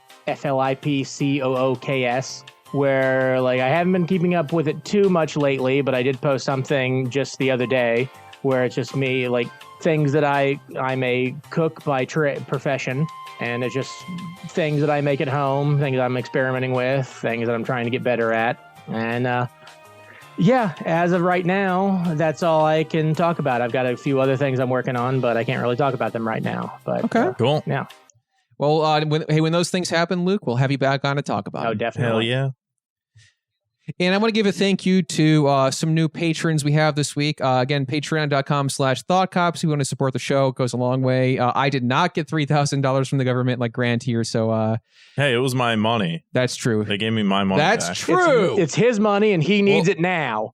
where like I haven't been keeping up with it too much lately, but I did post something just the other day where it's just me like things that I'm a cook by profession, and it's just things that I make at home, things I'm experimenting with, things that I'm trying to get better at. And as of right now, that's all I can talk about. I've got a few other things I'm working on, but I can't really talk about them right now. But okay, cool. Yeah. Well, when those things happen, Luke, we'll have you back on to talk about them. Oh, definitely. Hell yeah. And I want to give a thank you to some new patrons we have this week. Again, patreon.com/thoughtcops. If you want to support the show, it goes a long way. I did not get $3,000 from the government like Grant here. So, hey, it was my money. That's true. They gave me my money. That's back. true. It's his money and he needs it now.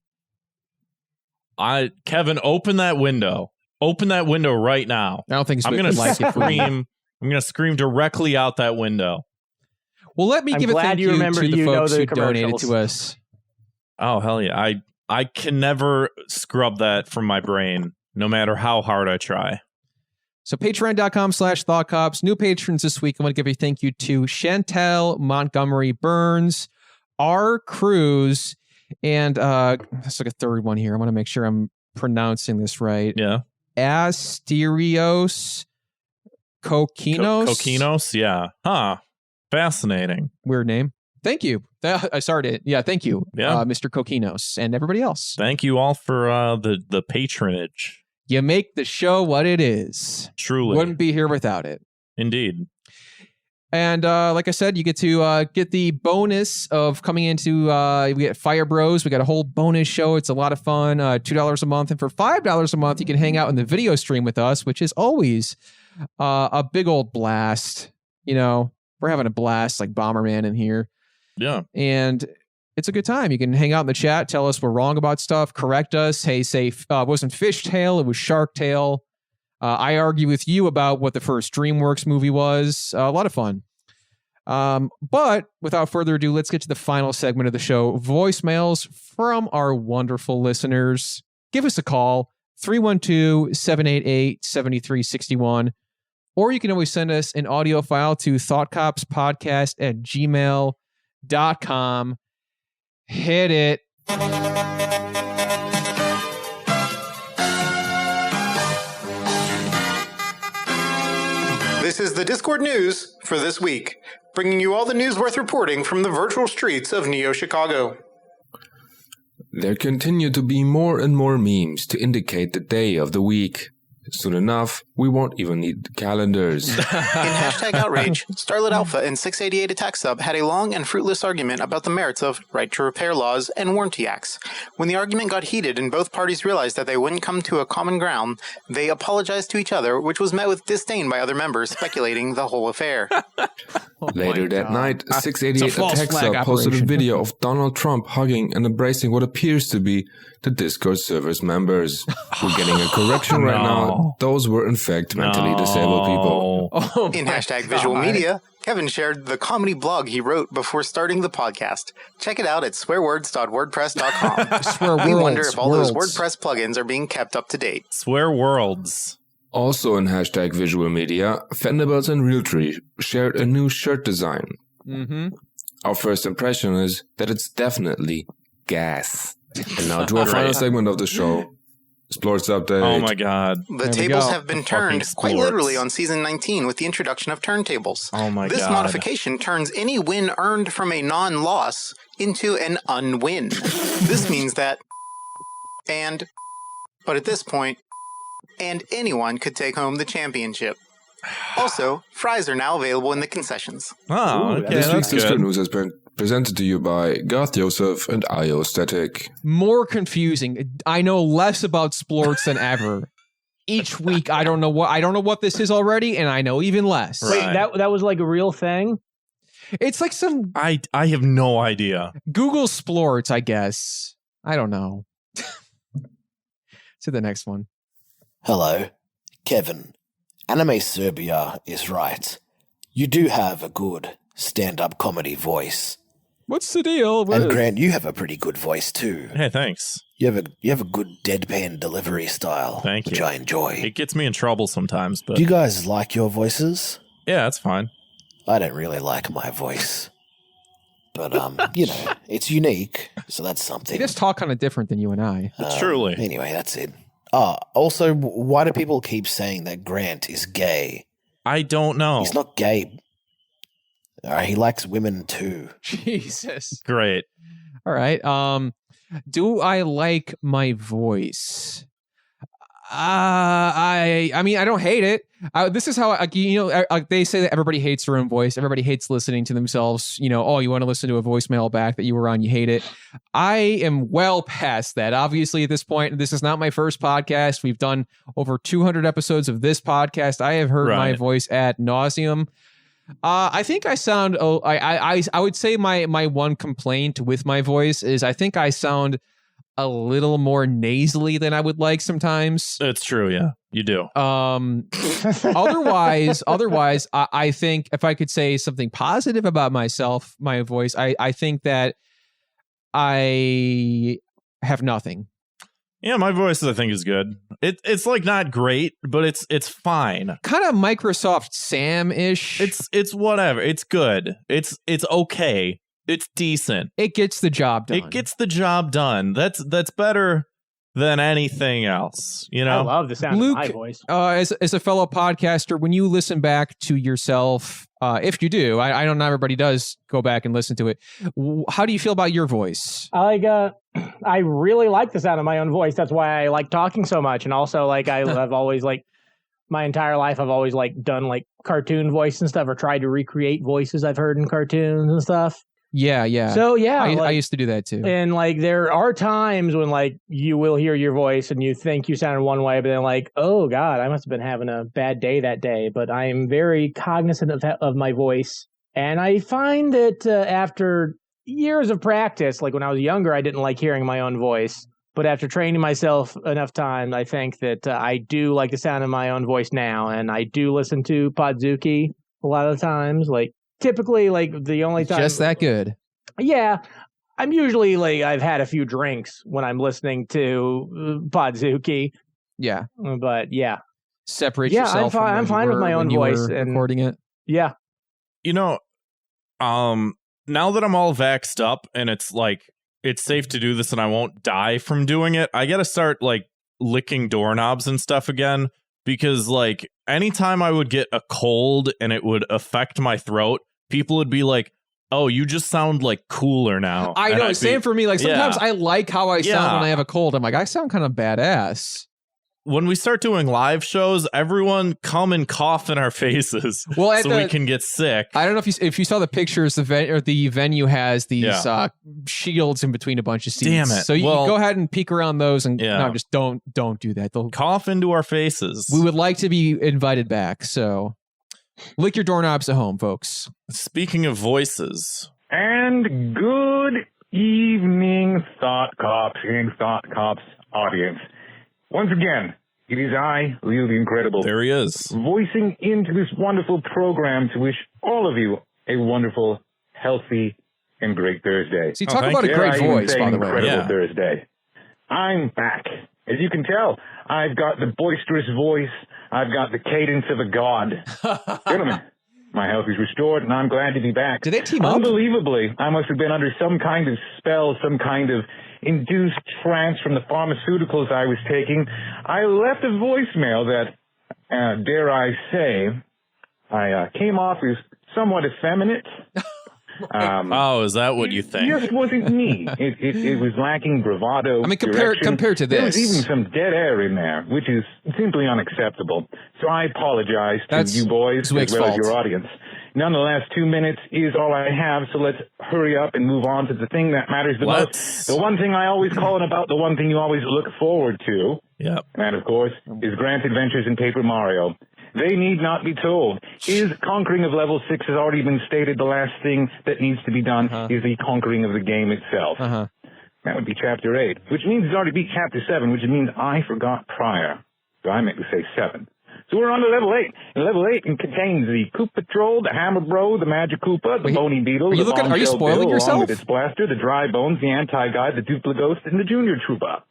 Kevin, open that window. Open that window right now. I don't think I'm going to scream. I'm going to scream directly out that window. Well, let me give a thank you to the folks who donated to us. Oh, hell yeah. I can never scrub that from my brain, no matter how hard I try. So patreon.com/thoughtcops. New patrons this week. I want to give a thank you to Chantel Montgomery Burns, R. Cruz, and let's look at a third one here. I want to make sure I'm pronouncing this right. Yeah. Asterios Kokinos. Kokinos, yeah. Huh. Fascinating. Weird name. Thank you. I started it. Yeah, thank you, Yeah. Mr. Kokinos, and everybody else. Thank you all for the patronage. You make the show what it is. Truly. Wouldn't be here without it. Indeed. And like I said, you get to get the bonus of coming into, we get Fire Bros. We got a whole bonus show. It's a lot of fun. $2 a month. And for $5 a month, you can hang out in the video stream with us, which is always a big old blast. You know, we're having a blast like Bomberman in here. Yeah. And it's a good time. You can hang out in the chat, tell us we're wrong about stuff, correct us. Hey, say it wasn't Fishtail, it was Shark Tale. I argue with you about what the first DreamWorks movie was. A lot of fun. But without further ado, let's get to the final segment of the show. Voicemails from our wonderful listeners. Give us a call, 312-788-7361. Or you can always send us an audio file to thoughtcopspodcast@gmail.com. Hit it. This is the Discord news for this week, bringing you all the news worth reporting from the virtual streets of Neo-Chicago. There continue to be more and more memes to indicate the day of the week. Soon enough, we won't even need calendars. In hashtag outrage, Starlit Alpha and 688 Attack Sub had a long and fruitless argument about the merits of right to repair laws and warranty acts. When the argument got heated and both parties realized that they wouldn't come to a common ground, they apologized to each other, which was met with disdain by other members speculating the whole affair. Later that night, 688 false Attack flag Sub posted a operation. video of Donald Trump hugging and embracing what appears to be the Discord server's members. We're getting a correction right now. Those were in fact mentally disabled people. Oh In my hashtag God. visual media, Kevin shared the comedy blog he wrote before starting the podcast. Check it out at swearwords.wordpress.com. Swear We wonder worlds, if all those worlds. WordPress plugins are being kept up to date. Swear worlds. Also in hashtag visual media, Fendables and Realtree shared a new shirt design. Mm-hmm. Our first impression is that it's definitely gas. And now to our final segment of the show, Sports Update. Oh my god. The There we tables go. have been The turned fucking quite sports. literally on season 19 with the introduction of turntables. Oh my This god. modification turns any win earned from a non-loss into an unwin. This means that but at this point, and anyone could take home the championship. Also, fries are now available in the concessions. Oh, okay, This week's that's Discord good. news has been presented to you by Garth Joseph and IO Static. More confusing. I know less about sports than ever. Each week, I don't know what this is already, and I know even less. Right. Wait, that was like a real thing? It's like some I have no idea. Google sports, I guess. I don't know. To the next one. Hello, Kevin. Anime Serbia is right. You do have a good stand-up comedy voice. What's the deal? And Grant, you have a pretty good voice too. Hey, thanks. You have a good deadpan delivery style, Thank which you. I enjoy. It gets me in trouble sometimes, but Do you guys like your voices? yeah, that's fine. I don't really like my voice. But, it's unique, so that's They something. just talk kind of different than you and I. Truly. Anyway, that's it. Also, why do people keep saying that Grant is gay? I don't know. He's not gay. He likes women too. Jesus. Great. All right. Do I like my voice? I mean, I don't hate it. This is how they say that everybody hates their own voice. Everybody hates listening to themselves. You want to listen to a voicemail back that you were on, you hate it. I am well past that. Obviously, at this point, this is not my first podcast. We've done over 200 episodes of this podcast. I have heard my Right. voice ad nauseum. I think I sound. I would say my one complaint with my voice is I think I sound a little more nasally than I would like sometimes. It's true, yeah. You do. Otherwise, I think if I could say something positive about myself, my voice, I think that I have nothing. Yeah, my voice I think is good. It's like not great, but it's fine. Kind of Microsoft Sam-ish. It's whatever. It's good. It's okay. It's decent. It gets the job done. It gets the job done. That's better than anything else, you know? I love the sound Luke, of my voice. As a fellow podcaster, when you listen back to yourself, if you do, I don't know everybody does go back and listen to it. How do you feel about your voice? I really like the sound of my own voice. That's why I like talking so much. And also, like, I've always, like, my entire life, I've always, like, done, like, cartoon voice and stuff, or tried to recreate voices I've heard in cartoons and stuff. Yeah. So, yeah. I used to do that, too. And, like, there are times when, like, you will hear your voice and you think you sounded one way, but then, like, oh, God, I must have been having a bad day that day. But I am very cognizant of my voice. And I find that after years of practice, like when I was younger, I didn't like hearing my own voice. But after training myself enough time, I think that I do like the sound of my own voice now. And I do listen to Podzooky a lot of times. Like, typically, like, the only time... Just that good. Yeah. I'm usually, like, I've had a few drinks when I'm listening to Podzooky. Yeah. But, yeah. Separate yourself from I'm fine with my own voice. And recording it. Yeah. You know, now that I'm all vaxxed up and it's like, it's safe to do this and I won't die from doing it, I gotta start like licking doorknobs and stuff again, because like anytime I would get a cold and it would affect my throat, people would be like, oh, you just sound like cooler now. I know, same for me. Like sometimes I like how I sound when I have a cold. I'm like, I sound kind of badass. When we start doing live shows, everyone come and cough in our faces so we can get sick. I don't know if you saw the pictures. The venue has these shields in between a bunch of seats. Damn it! So you go ahead and peek around those, and no, just don't do that. They'll cough into our faces. We would like to be invited back. So lick your doorknobs at home, folks. Speaking of voices, and good evening, Thought Cops audience. Once again, it is I, Leo the Incredible. There he is. Voicing into this wonderful program to wish all of you a wonderful, healthy, and great Thursday. See, talk about a great voice, by the way. Incredible Thursday. I'm back. As you can tell, I've got the boisterous voice. I've got the cadence of a god. Gentlemen, my health is restored, and I'm glad to be back. Did they team up? Unbelievably, I must have been under some kind of spell, some kind of induced trance from the pharmaceuticals I was taking. I left a voicemail that, dare I say, I came off as somewhat effeminate. Is that what you think? It just wasn't me. It was lacking bravado. I mean, compared to this, there was even some dead air in there, which is simply unacceptable. So I apologize to you boys as well as your audience. Nonetheless, 2 minutes is all I have, so let's hurry up and move on to the thing that matters the most. The one thing I always call it about, the one thing you always look forward to. Yep. And that, of course, is Grant's Adventures in Paper Mario. They need not be told. His conquering of level 6 has already been stated. The last thing that needs to be done is the conquering of the game itself. That would be Chapter 8, which means it's already beat Chapter 7, which means I forgot prior. So I meant to say 7. So we're on to level 8. And level 8 contains the Koopa Troll, the Hammer Bro, the Magic Koopa, the Bony Beetle, the Are you spoiling yourself? along with its blaster, the Dry Bones, the Anti-Guide, the Duplighost, and the Junior Troopa.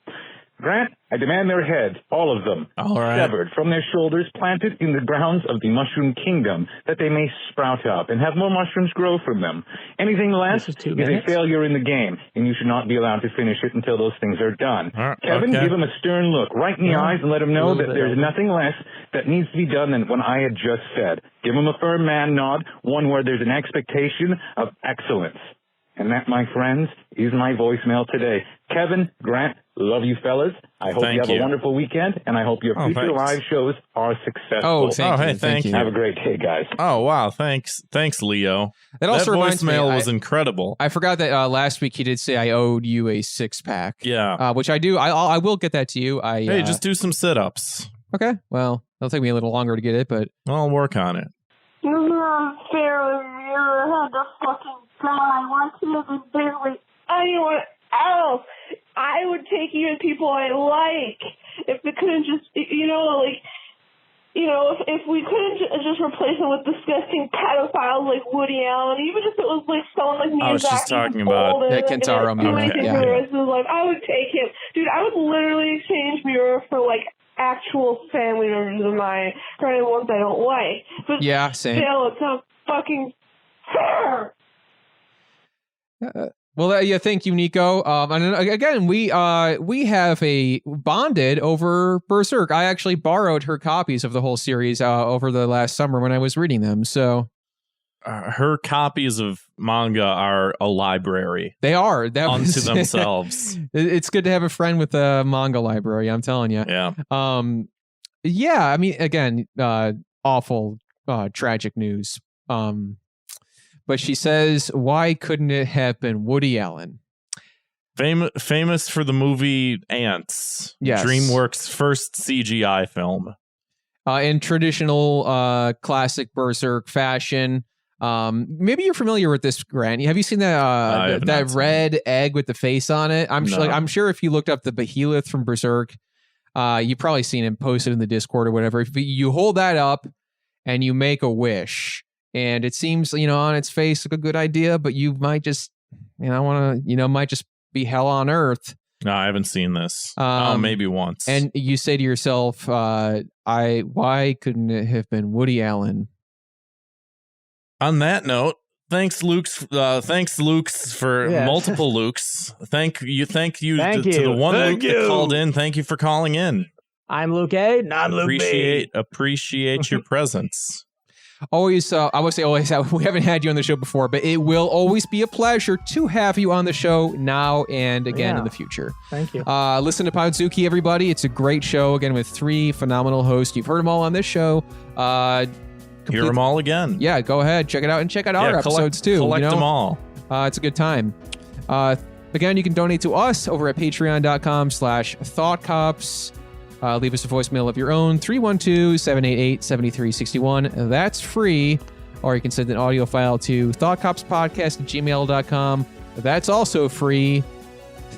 Grant, I demand their heads, all of them, severed from their shoulders, planted in the grounds of the Mushroom Kingdom, that they may sprout up and have more mushrooms grow from them. Anything less is a failure in the game, and you should not be allowed to finish it until those things are done. Kevin, give him a stern look right in the eyes and let him know that there's nothing less that needs to be done than what I had just said. Give him a firm man nod, one where there's an expectation of excellence. And that, my friends, is my voicemail today. Kevin, Grant, love you fellas. I hope you have a wonderful weekend, and I hope your future live shows are successful. Thank you. Have a great day, guys. Oh, wow. Thanks, Leo. That also reminds me, voicemail was incredible. I forgot that last week he did say I owed you a 6-pack. Yeah. Which I do. I will get that to you. Hey, just do some sit-ups. Okay. Well, it'll take me a little longer to get it, but I'll work on it. You're not fair. You had to fucking die. Why can't you barely anyone else? I would take even people I like if they couldn't just, like, you know, if we couldn't just replace him with disgusting pedophiles like Woody Allen, even if it was like someone like I was Miyazaki, just talking about Kentaro Miura. for the rest of his life, I would take him. Dude, I would literally exchange Miura for like actual family members of mine, for ones I don't like. But yeah, same. still, it's not fucking fair. Well, yeah, thank you, Nico. And again, we have a bonded over Berserk. I actually borrowed her copies of the whole series over the last summer when I was reading them. So her copies of manga are a library. They are unto themselves. It's good to have a friend with a manga library. I'm telling you. Yeah. Yeah. I mean, again, awful, tragic news. But she says, why couldn't it have been Woody Allen? Famous for the movie Ants. Yes. DreamWorks' first CGI film. In traditional classic Berserk fashion. Maybe you're familiar with this, Grant. Have you seen that red egg with the face on it? I'm sure if you looked up the behemoth from Berserk, you've probably seen it posted in the Discord or whatever. If you hold that up and you make a wish, and it seems, on its face like a good idea, but you might just, might just be hell on earth. No, I haven't seen this. Maybe once. And you say to yourself, why couldn't it have been Woody Allen? On that note, thanks, Luke, for multiple Lukes. Thank you to the one Luke that called in. Thank you for calling in. I'm Luke A. And I'm Luke B. Appreciate your presence. Always, I would say always, we haven't had you on the show before, but it will always be a pleasure to have you on the show now and again in the future. Thank you. Listen to Podzooky, everybody. It's a great show, again, with 3 phenomenal hosts. You've heard them all on this show. Hear them all again. Yeah, go ahead. Check it out and check out our episodes too. Collect them all. It's a good time. Again, you can donate to us over at patreon.com/thoughtcops. Leave us a voicemail of your own, 312-788-7361. That's free. Or you can send an audio file to thoughtcopspodcast@gmail.com. That's also free.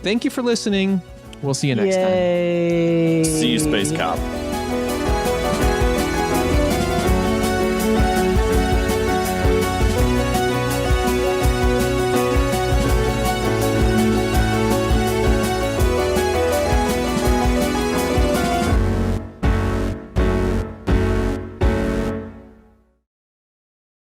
Thank you for listening. We'll see you next time. See you, Space Cop.